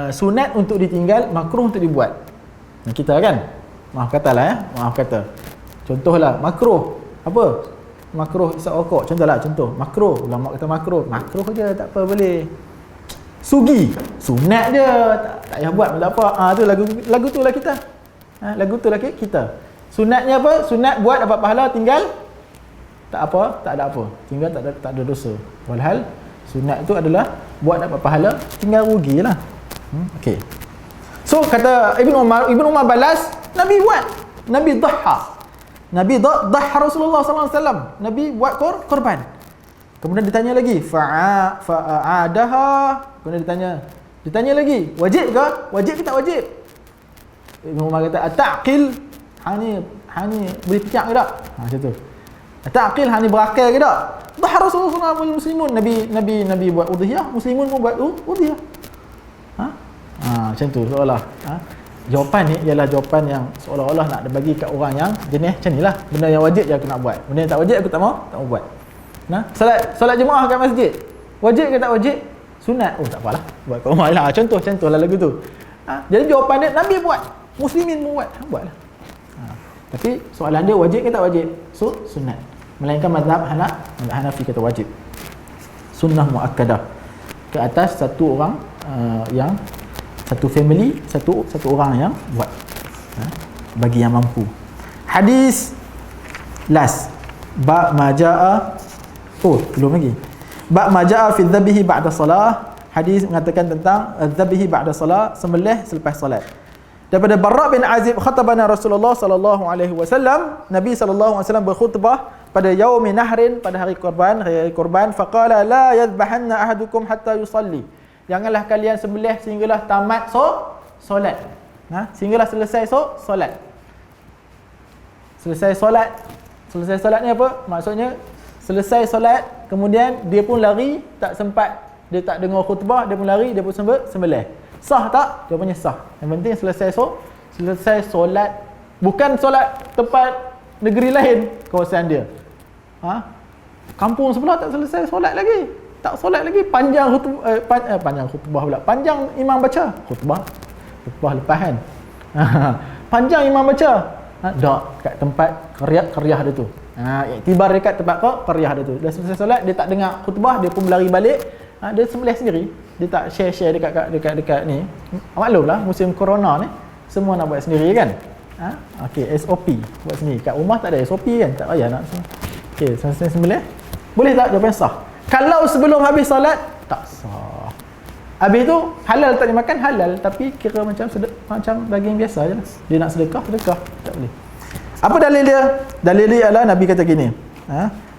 sunat untuk ditinggal, makruh untuk dibuat. Kita kan, maaf kata. Contohlah makruh apa? Makruh isap rokok. Contoh makruh, ulama kata makruh je, tak apa, boleh. Sugi, sunat je, tak payah buat, tak apa. Tu lagu tu lah kita. Lagu tu lah kita. Sunatnya apa? Sunat buat dapat pahala, tinggal tak ada apa. Tinggal tak ada dosa. Walhal sunat itu adalah buat dapat pahala, tinggal rugilah. Okey. So kata Ibn Umar balas, Nabi buat. Nabi dhaha. Nabi dhaha Rasulullah sallallahu alaihi wasallam. Nabi buat korban. Kemudian ditanya lagi, fa'adaha. Kemudian ditanya lagi, wajib ke? Wajib ke tak wajib? Ibn Umar kata, ataqil, hani boleh pecah ke tak? Macam tu. Ataqil, hani berakal ke tak? Dhaha Rasulullah sallallahu muslimun. Nabi buat udhiyah, muslimun pun buat udhiyah. Macam tu seolah. Jawapan ni ialah jawapan yang seolah-olah nak bagi kat orang yang jenis macam nilah. Benda yang wajib je aku nak buat. Benda yang tak wajib aku tak mau buat. Solat jemaah kat masjid. Wajib ke tak wajib? Sunat. Oh tak apalah. Buat kat rumah lah. Contoh-contohlah lagu tu. Jadi jawapan dia Nabi buat. Muslimin pun buat. Buatlah. Tapi soalan dia wajib ke tak wajib? Sunat. Melainkan mazhab Hanafi kata wajib. Sunnah muakkadah. Ke atas satu orang yang satu family, satu orang yang buat. Bagi yang mampu. Hadis last. Ba' ma jaa. Oh, belum lagi. Ba' ma jaa fi dhabihi ba'da salah. Hadis mengatakan tentang dhabihi ba'da salah, sembelih selepas solat. Daripada Barra' bin Azib, khatabana Rasulullah sallallahu alaihi wasallam. Nabi sallallahu alaihi wasallam berkhutbah pada yaumi nahrin, pada hari korban, faqala la yadhbahanna ahadukum hatta yusalli. Janganlah kalian sembelih sehinggalah tamat solat. Sehinggalah selesai solat. Selesai solat ni apa? Maksudnya selesai solat, kemudian dia pun lari, tak sempat, dia tak dengar khutbah, dia pun lari, dia pun sembelih. Sah tak? Jawapannya sah. Yang penting selesai solat, bukan solat tempat negeri lain kawasan dia. Kampung sebelah tak selesai solat lagi. Tak solat lagi, panjang khutbah pula. Panjang imam baca khutbah lepas kan. Panjang imam baca. Tak kat tempat qaryah dia tu. Iktibar dekat tempat qaryah dia tu. Dah selesai solat, dia tak dengar khutbah, dia pun berlari balik. Dia sembelih sendiri. Dia tak share dekat ni. Maklumlah musim corona ni semua nak buat sendiri kan. Okey, SOP buat sendiri. Kat rumah tak ada SOP kan, tak payah nak. Okey, selesai sembelih. Boleh tak? Jawapan sah. Kalau sebelum habis solat, tak sah. Habis tu halal tak dimakan, halal, tapi kira macam daging biasa je lah. Dia nak sedekah, tak boleh. Apa dalil dia? Dalil dia adalah Nabi kata gini.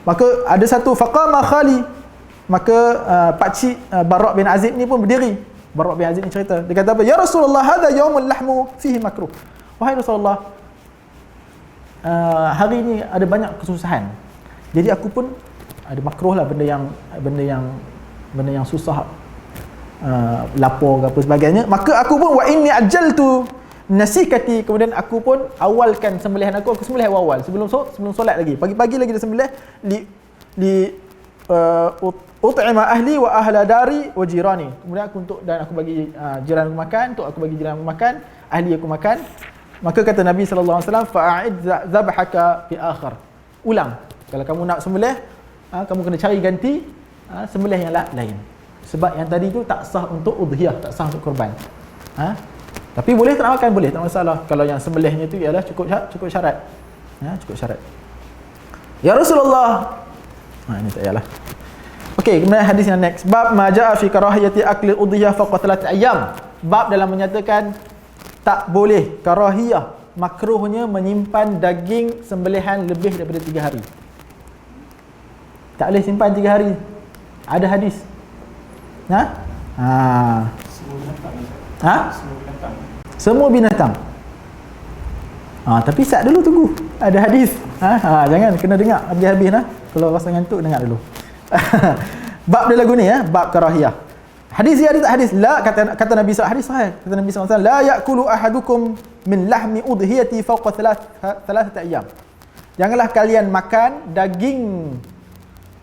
Maka ada satu faqama khali. Maka pakcik Barra' bin Azib ni pun berdiri. Barra' bin Azib ni cerita. Dia kata apa? Ya Rasulullah, hadha yaumul lahmu fihi makruh. Wahai Rasulullah, hari ni ada banyak kesusahan. Jadi aku pun ada makruh lah, benda yang susah, lapor ke apa sebagainya. Maka aku pun wa inni ajaltu nasikati, kemudian aku pun awalkan sembelihan aku sembelih awal sebelum solat lagi. Pagi-pagi lagi dia sembelih ut'ima ahli wa ahla dari wa jirani. Kemudian aku bagi jiran aku makan, aku bagi jiran aku makan, ahli aku makan. Maka kata Nabi sallallahu alaihi wasallam, fa'id zabhaka fi akhir. Ulang. Kalau kamu nak sembelih, kamu kena cari ganti sembelih yang lain. Sebab yang tadi tu tak sah untuk udhiyah, tak sah untuk korban. Tapi boleh tak makan? Boleh, tak masalah. Kalau yang sembelihnya tu ialah cukup syarat. Cukup syarat. Ya Rasulullah. Ini tak yalah. Okey, kemudian hadis yang next. Bab ma jaa fi karahiyati akli udhiyah fawqa 3 ayyam. Bab dalam menyatakan tak boleh, karahiyah, makruhnya menyimpan daging sembelihan lebih daripada 3 hari. Tak boleh simpan 3 hari. Ada hadis. Semua binatang. Tapi sat dulu, tunggu. Ada hadis. Jangan kena dengar habis-habis lah. Kalau rasa ngantuk, dengar dulu. Bab dia lagu ni bab karahiyah. Hadis dia ada tak hadis? La, kata Nabi SAW, hadis sahih. Kata Nabi SAW, la ya'kulu ahadukum min lahmi udhiyati fawqa 3 ayyam. Janganlah kalian makan daging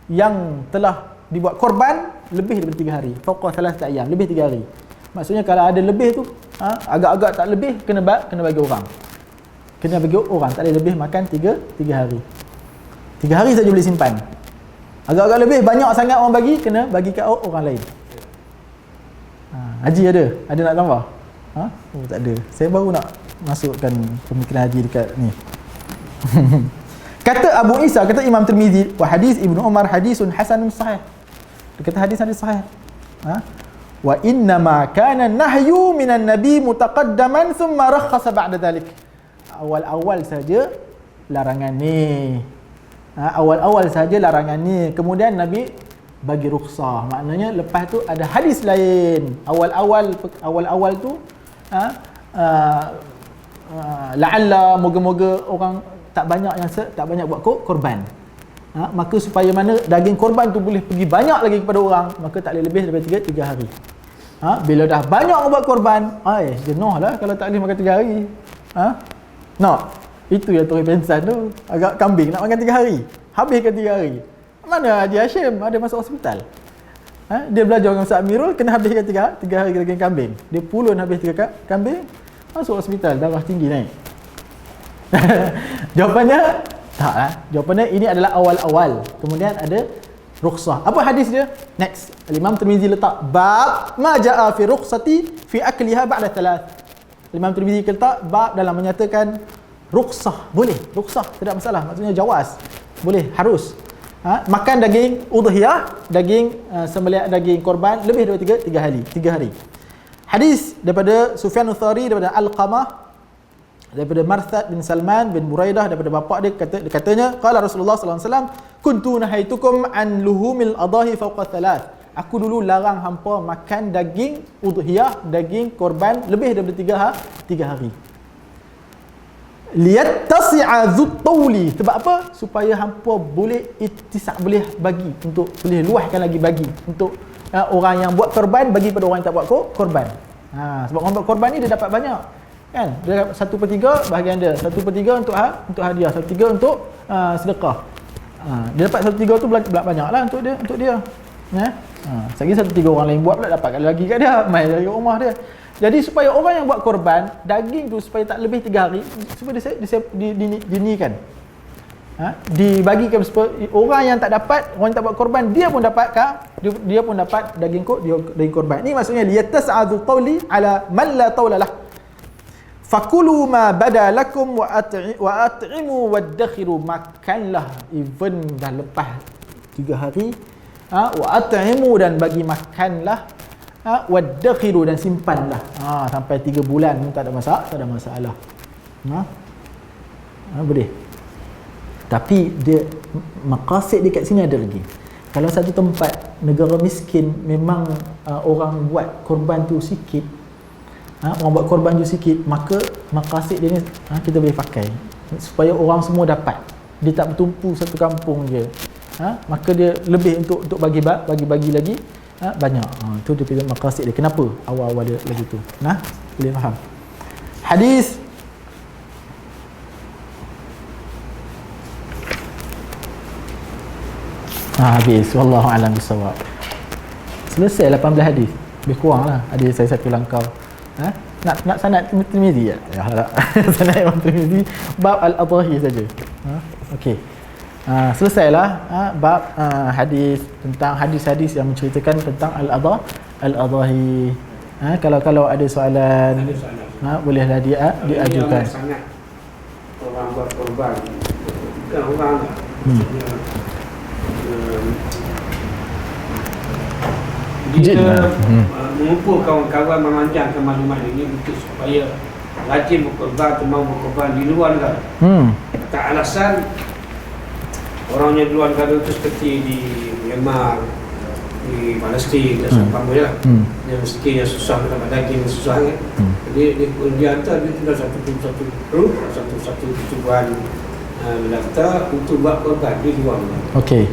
yang telah dibuat korban lebih daripada 3 hari. Fawqa 3 ayyam, lebih 3 hari. Maksudnya kalau ada lebih tu, agak-agak tak lebih, kena bagi orang. Kena bagi orang, tak boleh lebih makan 3 hari. 3 hari saja boleh simpan. Agak-agak lebih, banyak sangat orang bagi, kena bagi kat orang lain. Haji ada nak tambah? Oh, tak ada. Saya baru nak masukkan pemikiran haji dekat ni. Kata Abu Isa, kata Imam Tirmizi, wa hadis Ibnu Umar hadisun hasanun sahih. Dia kata hadis sahih. Wa inna ma kana nahyu minan nabi mutaqaddaman thumma rakhasa ba'da dhalik. Awal-awal saja larangan ni. Awal-awal saja larangan ni. Kemudian Nabi bagi rukhsah. Maknanya lepas tu ada hadis lain. Awal-awal tu la'alla moga-moga orang tak banyak buat korban. Maka supaya mana daging korban tu boleh pergi banyak lagi kepada orang, maka tak boleh lebih daripada 3 hari. Bila dah banyak orang buat korban, jenuh lah kalau tak boleh makan 3 hari. Itu yang Tori Pensan tu, agak kambing nak makan 3 hari, habiskan 3 hari. Mana Haji Hashim ada masuk hospital. Dia belajar dengan Ustaz Amirul, kena habiskan 3 hari daging kambing. Dia pulun habis 3 kambing, masuk hospital, darah tinggi naik. Jawapannya tak lah. Jawapannya ini adalah awal-awal. Kemudian ada rukhsah. Apa hadis dia? Next. Imam Tirmizi letak bab ma jaa fi rukhsati fi akliha ba'da thalath. Imam Tirmizi letak bab dalam menyatakan rukhsah, boleh. Rukhsah tidak masalah. Maksudnya jawaz. Boleh, harus. Makan daging udhiyah, daging sembelih daging korban lebih daripada 3 hari. Hadis daripada Sufyan Ats-Tsauri, daripada Alqamah, daripada Marthad bin Salman bin Buraidah, daripada bapa dia katanya qala Rasulullah sallallahu alaihi wasallam kuntu nahaitukum an luhumil adahi fawqa thalath. Aku dulu larang hampa makan daging udhiyah, daging korban lebih daripada 3 hari. Liyattasi'a dzut-tawli. Sebab apa? Supaya hampa boleh ittisak, boleh bagi, untuk boleh luahkan lagi bagi untuk orang yang buat korban, bagi pada orang yang tak buat korban. Sebab orang buat korban ni dia dapat banyak. Kan? Dia 1/3 bahagian dia, 1/3 untuk hadiah, 1/3 untuk sedekah. Dia dapat 1/3 tu banyaklah untuk dia. Lagi 1/3 orang lain buat pula dapat lagi kat dia, mai dari rumah dia. Jadi supaya orang yang buat korban daging tu supaya tak lebih 3 hari, supaya dinikan. Dibagikan supaya orang yang tak dapat, orang yang tak buat korban, dia pun dapat daging korban. Ni maksudnya liyatas'adul qawli ala man la tawla lah. Fakulu ma bada lakum wa at'imu waddakhiru. Makanlah even dah lepas 3 hari, wa at'imu, dan bagi makanlah, waddakhiru, dan simpanlah sampai 3 bulan pun tak ada masalah. Boleh. Tapi dia maqasid dekat sini ada lagi. Kalau satu tempat negara miskin memang orang buat korban tu sikit, orang buat korban tu sikit, maka maqasid dia ni kita boleh pakai supaya orang semua dapat. Dia tak bertumpu satu kampung je. Maka dia lebih untuk bagi lagi banyak. Tu dia pilih maqasid dia. Kenapa awal-awal dia lagi tu? Boleh faham. Hadis habis. Wallahu a'lam bissawab. Selesai 18 hadis. Lebih kurang lah. Ada saya satu langkah. Nak sanad Tirmizi ya? Ya tak. Sanad Imam Tirmizi bab al-adhahi saja. Okey. Selesailah bab hadis, tentang hadis-hadis yang menceritakan tentang al-adhahi. Kalau ada soalan, bolehlah diajukan. Sangat orang buat korban, bukan orang dia mengumpul kawan-kawan memanjangkan maklumat ini untuk supaya rajin berkorban atau mau berkorban di luar negara. Tak alasan orangnya di luar negara itu seperti di Myanmar, di Palestin dan sebagainya lah. Yang miskin, yang susah dapat daging, yang susah kan. Dia hantar, dia tinggal satu grup, satu tujuan mendaftar untuk buat korban di luar negara. Okey.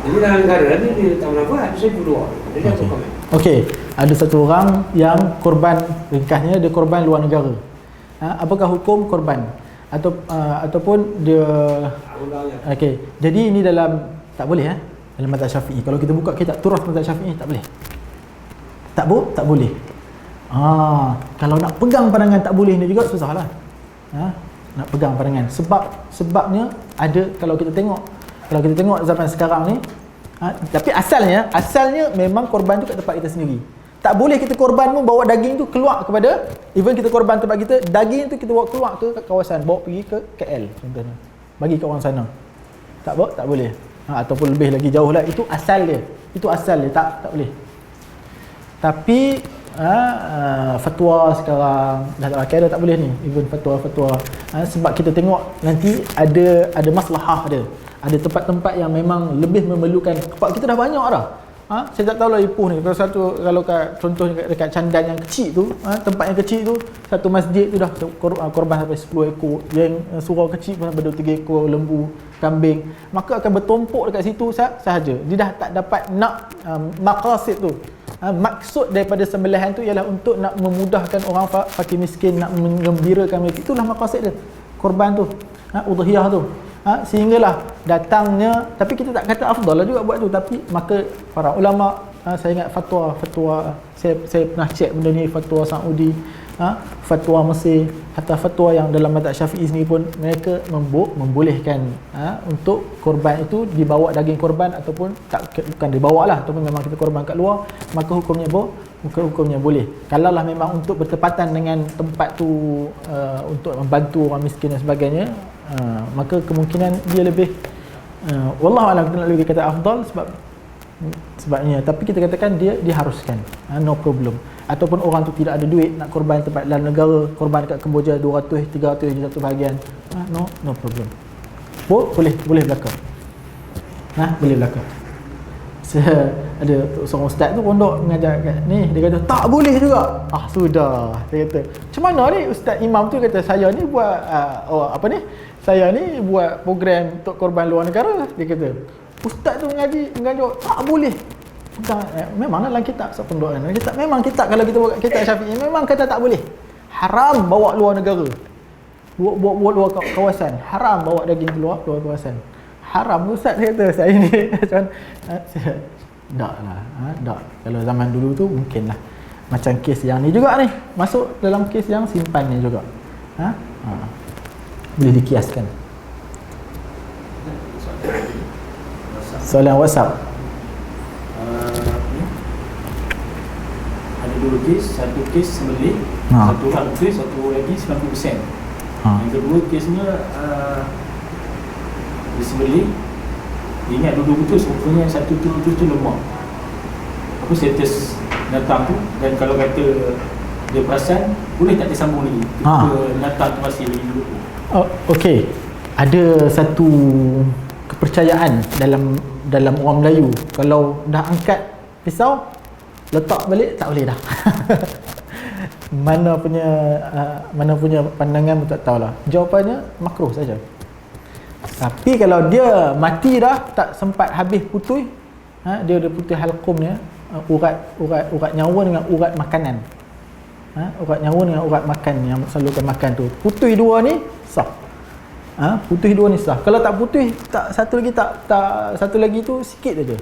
Jadi dalam negara ni dia tak pernah buat, dia keluar. Dia tak komen. Okey, ada satu orang yang korban, ringkasnya dia korban luar negara. Apakah hukum korban? Ataupun dia okey. Jadi ini dalam tak boleh dalam mazhab Syafi'i. Kalau kita buka kitab Turas mazhab Syafi'i tak boleh. Tak boleh. Kalau nak pegang pandangan tak boleh ni juga susahlah. Nak pegang pandangan. Sebabnya ada, kalau kita tengok zaman sekarang ni, tapi asalnya memang korban tu kat tempat kita sendiri. Tak boleh kita korban pun bawa daging tu keluar kepada, even kita korban tempat kita, daging tu kita bawa keluar ke kawasan, bawa pergi ke KL contohnya, bagi kat orang sana. Tak boleh. Ataupun lebih lagi jauh lah, itu asal dia. Tak boleh. Tapi fatwa sekarang dah tak pakai dah, tak boleh ni. Even fatwa-fatwa sebab kita tengok nanti ada maslahah dia. Ada tempat-tempat yang memang lebih memerlukan. Sebab kita dah banyak dah. Saya tak tahulah Ipoh ni. Kalau contohnya dekat Candan yang kecil tu, tempat yang kecil tu, satu masjid tu dah korban sampai 10 ekor. Yang surau kecil pun sampai 2-3 ekor lembu, kambing. Maka akan bertumpuk dekat situ sahaja. Dia dah tak dapat nak maqasid tu. Maksud daripada sembelihan tu ialah untuk nak memudahkan orang fakir miskin, nak menggembirakan mereka. Itulah maqasid dia. Korban tu, udhiyah tu. Sehinggalah datangnya, tapi kita tak kata afdal lah juga buat tu, tapi maka para ulama, saya ingat fatwa saya pernah cek benda ni, fatwa Saudi, fatwa Mesir, hatta fatwa yang dalam mazhab Syafi'i sendiri pun mereka membolehkan untuk korban itu dibawa daging korban ataupun bukan dibawa lah, ataupun memang kita korban kat luar, maka hukumnya boleh. Kalaulah memang untuk bertepatan dengan tempat tu, untuk membantu orang miskin dan sebagainya, maka kemungkinan dia lebih wallahu alam, kita nak lebih kata afdal sebabnya, tapi kita katakan dia diharuskan, no problem. Ataupun orang tu tidak ada duit nak korban tempat dalam negara, korban dekat Kemboja 200 300 je satu bahagian, no problem. Boleh berlaku. Boleh berlaku. Ada seorang ustaz tu pondok mengajar kat ni, dia kata tak boleh juga. Sudah, dia kata macam mana ni ustaz imam tu kata saya ni buat saya ni buat program untuk korban luar negara. Dia kata ustaz tu mengajar tak boleh. Memanglah dalam kitab pondok kan, memang kitab, kalau kita buat kitab Syafi'i memang kata tak boleh, haram bawa luar negara, buat luar kawasan, haram bawa daging keluar kawasan, haram. Ustaz kata saya ni macam tak lah, tak. Kalau zaman dulu tu mungkin lah macam kes yang ni juga ni, masuk dalam kes yang simpan ni juga, boleh dikiaskan. Soalan WhatsApp. Ada 2 kes, satu kes sembelih, satu orang betul, satu lagi 90%. Yang kedua kesnya disembelih, dia ingat dua-dua putus, rupanya satu tu lemah. Apa status datang tu, dan kalau kata dia perasan, boleh tak disambung lagi ketika datang tu masih lagi dulu tu? Okey, ada satu kepercayaan dalam orang Melayu, kalau dah angkat pisau letak balik tak boleh dah. mana punya pandangan tak tahulah. Jawapannya makruh saja. Tapi kalau dia mati dah, tak sempat habis putui, dia ada putih halqumnya, urat nyawa dengan urat makanan. Urat nyawa dengan urat makan yang salurkan makan tu. Putih dua ni sah. Putih dua ni sah. Kalau tak putih, satu lagi tu sikit saja.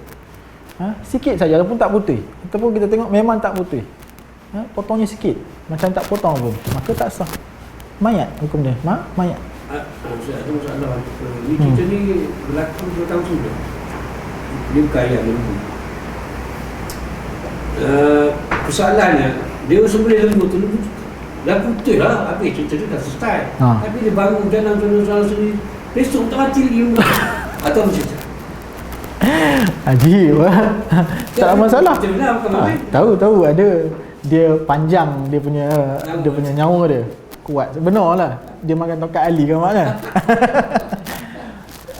Sikit saja ataupun tak putih. Ataupun kita tengok memang tak putih. Potongnya sikit, macam tak potong pun, maka tak sah. Mayat hukum dia. Mayat. Ada masalah. Ni kita ni berlaku 2 tahun sudah. Dia bukan ayat lembu. Persoalannya, dia sebelum lembu tu dah putih lah, habis cerita dia dah selesai. Tapi dia baru jalan sendiri, besok tak mati lagi lembu. Atau macam tu. Ajib. Tak ada masalah. Tahu ada. Dia panjang dia punya nyawa dia. Kuat. Benarlah. Dia makan tongkat Ali ke mana?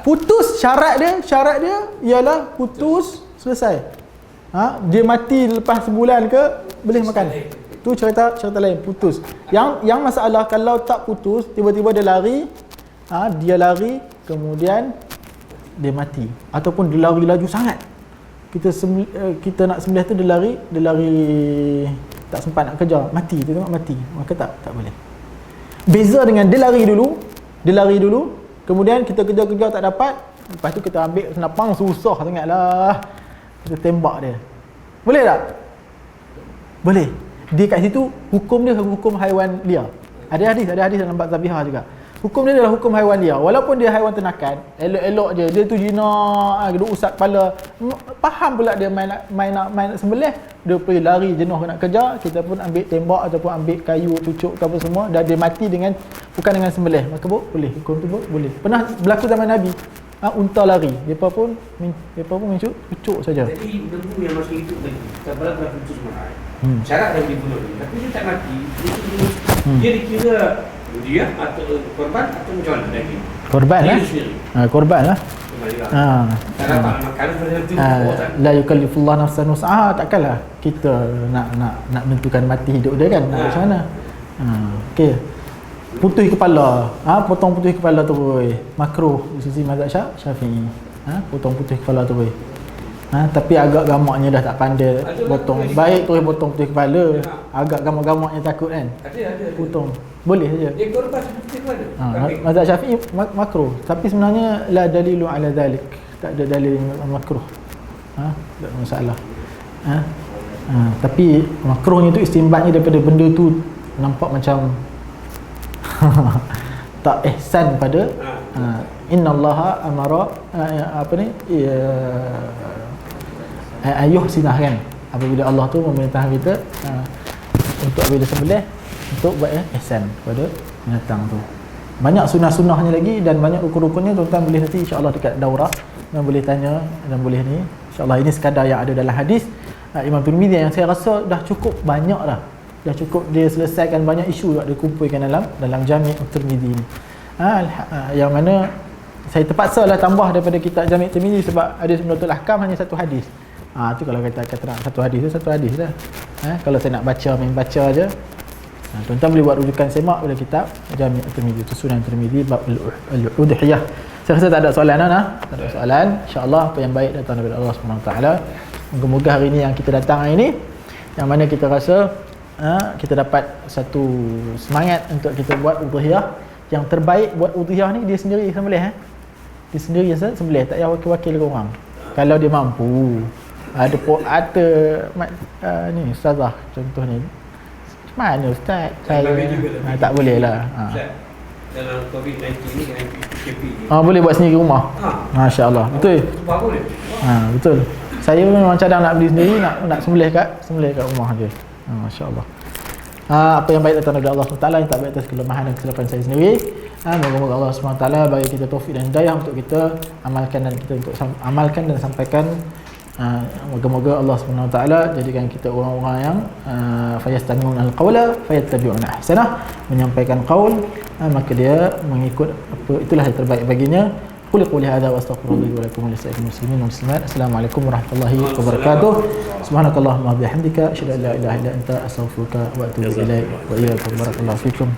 Putus syarat dia ialah putus selesai. Dia mati lepas sebulan ke boleh makan. Tu cerita lain, putus. Yang masalah kalau tak putus, tiba-tiba dia lari kemudian dia mati ataupun dia lari laju sangat. Kita nak sembelih tu dia lari tak sempat nak kejar, mati, kita tengok mati, maka tak boleh. Beza dengan dia lari dulu, kemudian kita kejar-kejar tak dapat, lepas tu kita ambil senapang, susah sangatlah, kita tembak dia. Boleh tak? Boleh. Dia kat situ hukum dia hukum haiwan liar. Ada hadis dalam bab zabihah juga. Hukum dia adalah hukum haiwan liar. Walaupun dia haiwan ternakan, elok-elok je, dia tu jinak, duduk usap kepala. Faham pula dia main nak sembelih, dia pergi lari jenuh nak kejar, kita pun ambil tembak ataupun ambil kayu cucuk ke apa semua, dan dia mati bukan dengan sembelih. Maka boleh, hukum tu boleh. Pernah berlaku zaman Nabi. unta lari, depa pun cucuk saja. Jadi lembu yang masih hidup lagi, tak berapa putus marah. Syarat yang dibunuh ni, tapi dia tak mati. Dia dikira dia atau korban atau macam mana lagi? Korban lah. Korban lah. Tak dapat makan pada tu. La yukallifullah nafsan wus'aha, takkanlah kita nak menentukan mati hidup dia kan. Macam mana? Okey. Putih kepala. Potong putih kepala tu makruh di sisi mazhab Syafi'i. Potong putih kepala tu tapi agak gamaknya dah tak pandai potong. Baik tu potong putih kepala. Agak gamak-gamaknya takut kan. Ada. Potong. Boleh saja. Dia korban putih kepala. Mazhab Syafi'i makruh. Tapi sebenarnya la dalilu ala dhalik. Tak ada dalil makruh. Tak ada masalah. Tapi makruhnya tu istinbatnya daripada benda tu nampak macam tak ihsan pada innallaha amara ayuh sinah kan, apabila Allah tu memerintah kita untuk apabila sembelih untuk buat ihsan kepada binatang tu. Banyak sunnah-sunnahnya lagi dan banyak rukun-rukunnya, tuan-tuan boleh nanti insya-Allah dekat daurah dan boleh tanya dan boleh ni insya-Allah. Ini sekadar yang ada dalam hadis Imam Tirmizi yang saya rasa dah cukup banyak dah cukup dia selesaikan banyak isu yang dikumpulkan dalam Jami' Tirmizi ni. Yang mana saya terpaksa lah tambah daripada kitab Jami' Tirmizi sebab hadis Umdatul Ahkam hanya satu hadis. Tu kalau kata nak satu hadis dah. Kalau saya nak main baca aja. Tuan-tuan boleh buat rujukan semak pada kitab Jami' Tirmizi, tu Sunan Tirmizi bab al-udhiyah. Saya rasa tak ada soalan tak ada soalan. Insya-Allah apa yang baik datang daripada Allah Subhanahu Wa Taala. Moga-moga hari ini yang kita datang hari ini yang mana kita rasa kita dapat satu semangat untuk kita buat udhiyah. Yang terbaik buat udhiyah ni dia sendiri sembelih dia sendiri sembelih, tak payah wakil-wakil ke orang. Kalau dia mampu ada ni ustazah contoh ni, mana ustaz saya tak boleh lah. Dalam COVID-19 ni kena PKP. Boleh buat sendiri rumah. Masya-Allah. Betul. Boleh. Betul. Saya memang cadang nak beli sendiri, nak sembelih kat rumah je. Masya-Allah. Apa yang baik datang dari Allah SWT, yang tak baik atas kelemahan dan kesilapan saya sendiri. Moga-moga Allah SWT bagi kita taufik dan hidayah untuk kita amalkan dan sampaikan. Moga-moga Allah SWT jadikan kita orang-orang yang fayastami'una al-qawla fayattabi'una ahsanah, menyampaikan qaul maka dia mengikut apa itulah yang terbaik baginya. Qul quli hadza wa astaghfirullahi wa lakum wa lisa'il muslimin wal muslimat. Assalamualaikum warahmatullahi wabarakatuh. Subhanakallahumma bihamdika asyhadu an la ilaha illa anta astaghfiruka wa atubu ilaik. Wa iyyakum barakallahu fikum.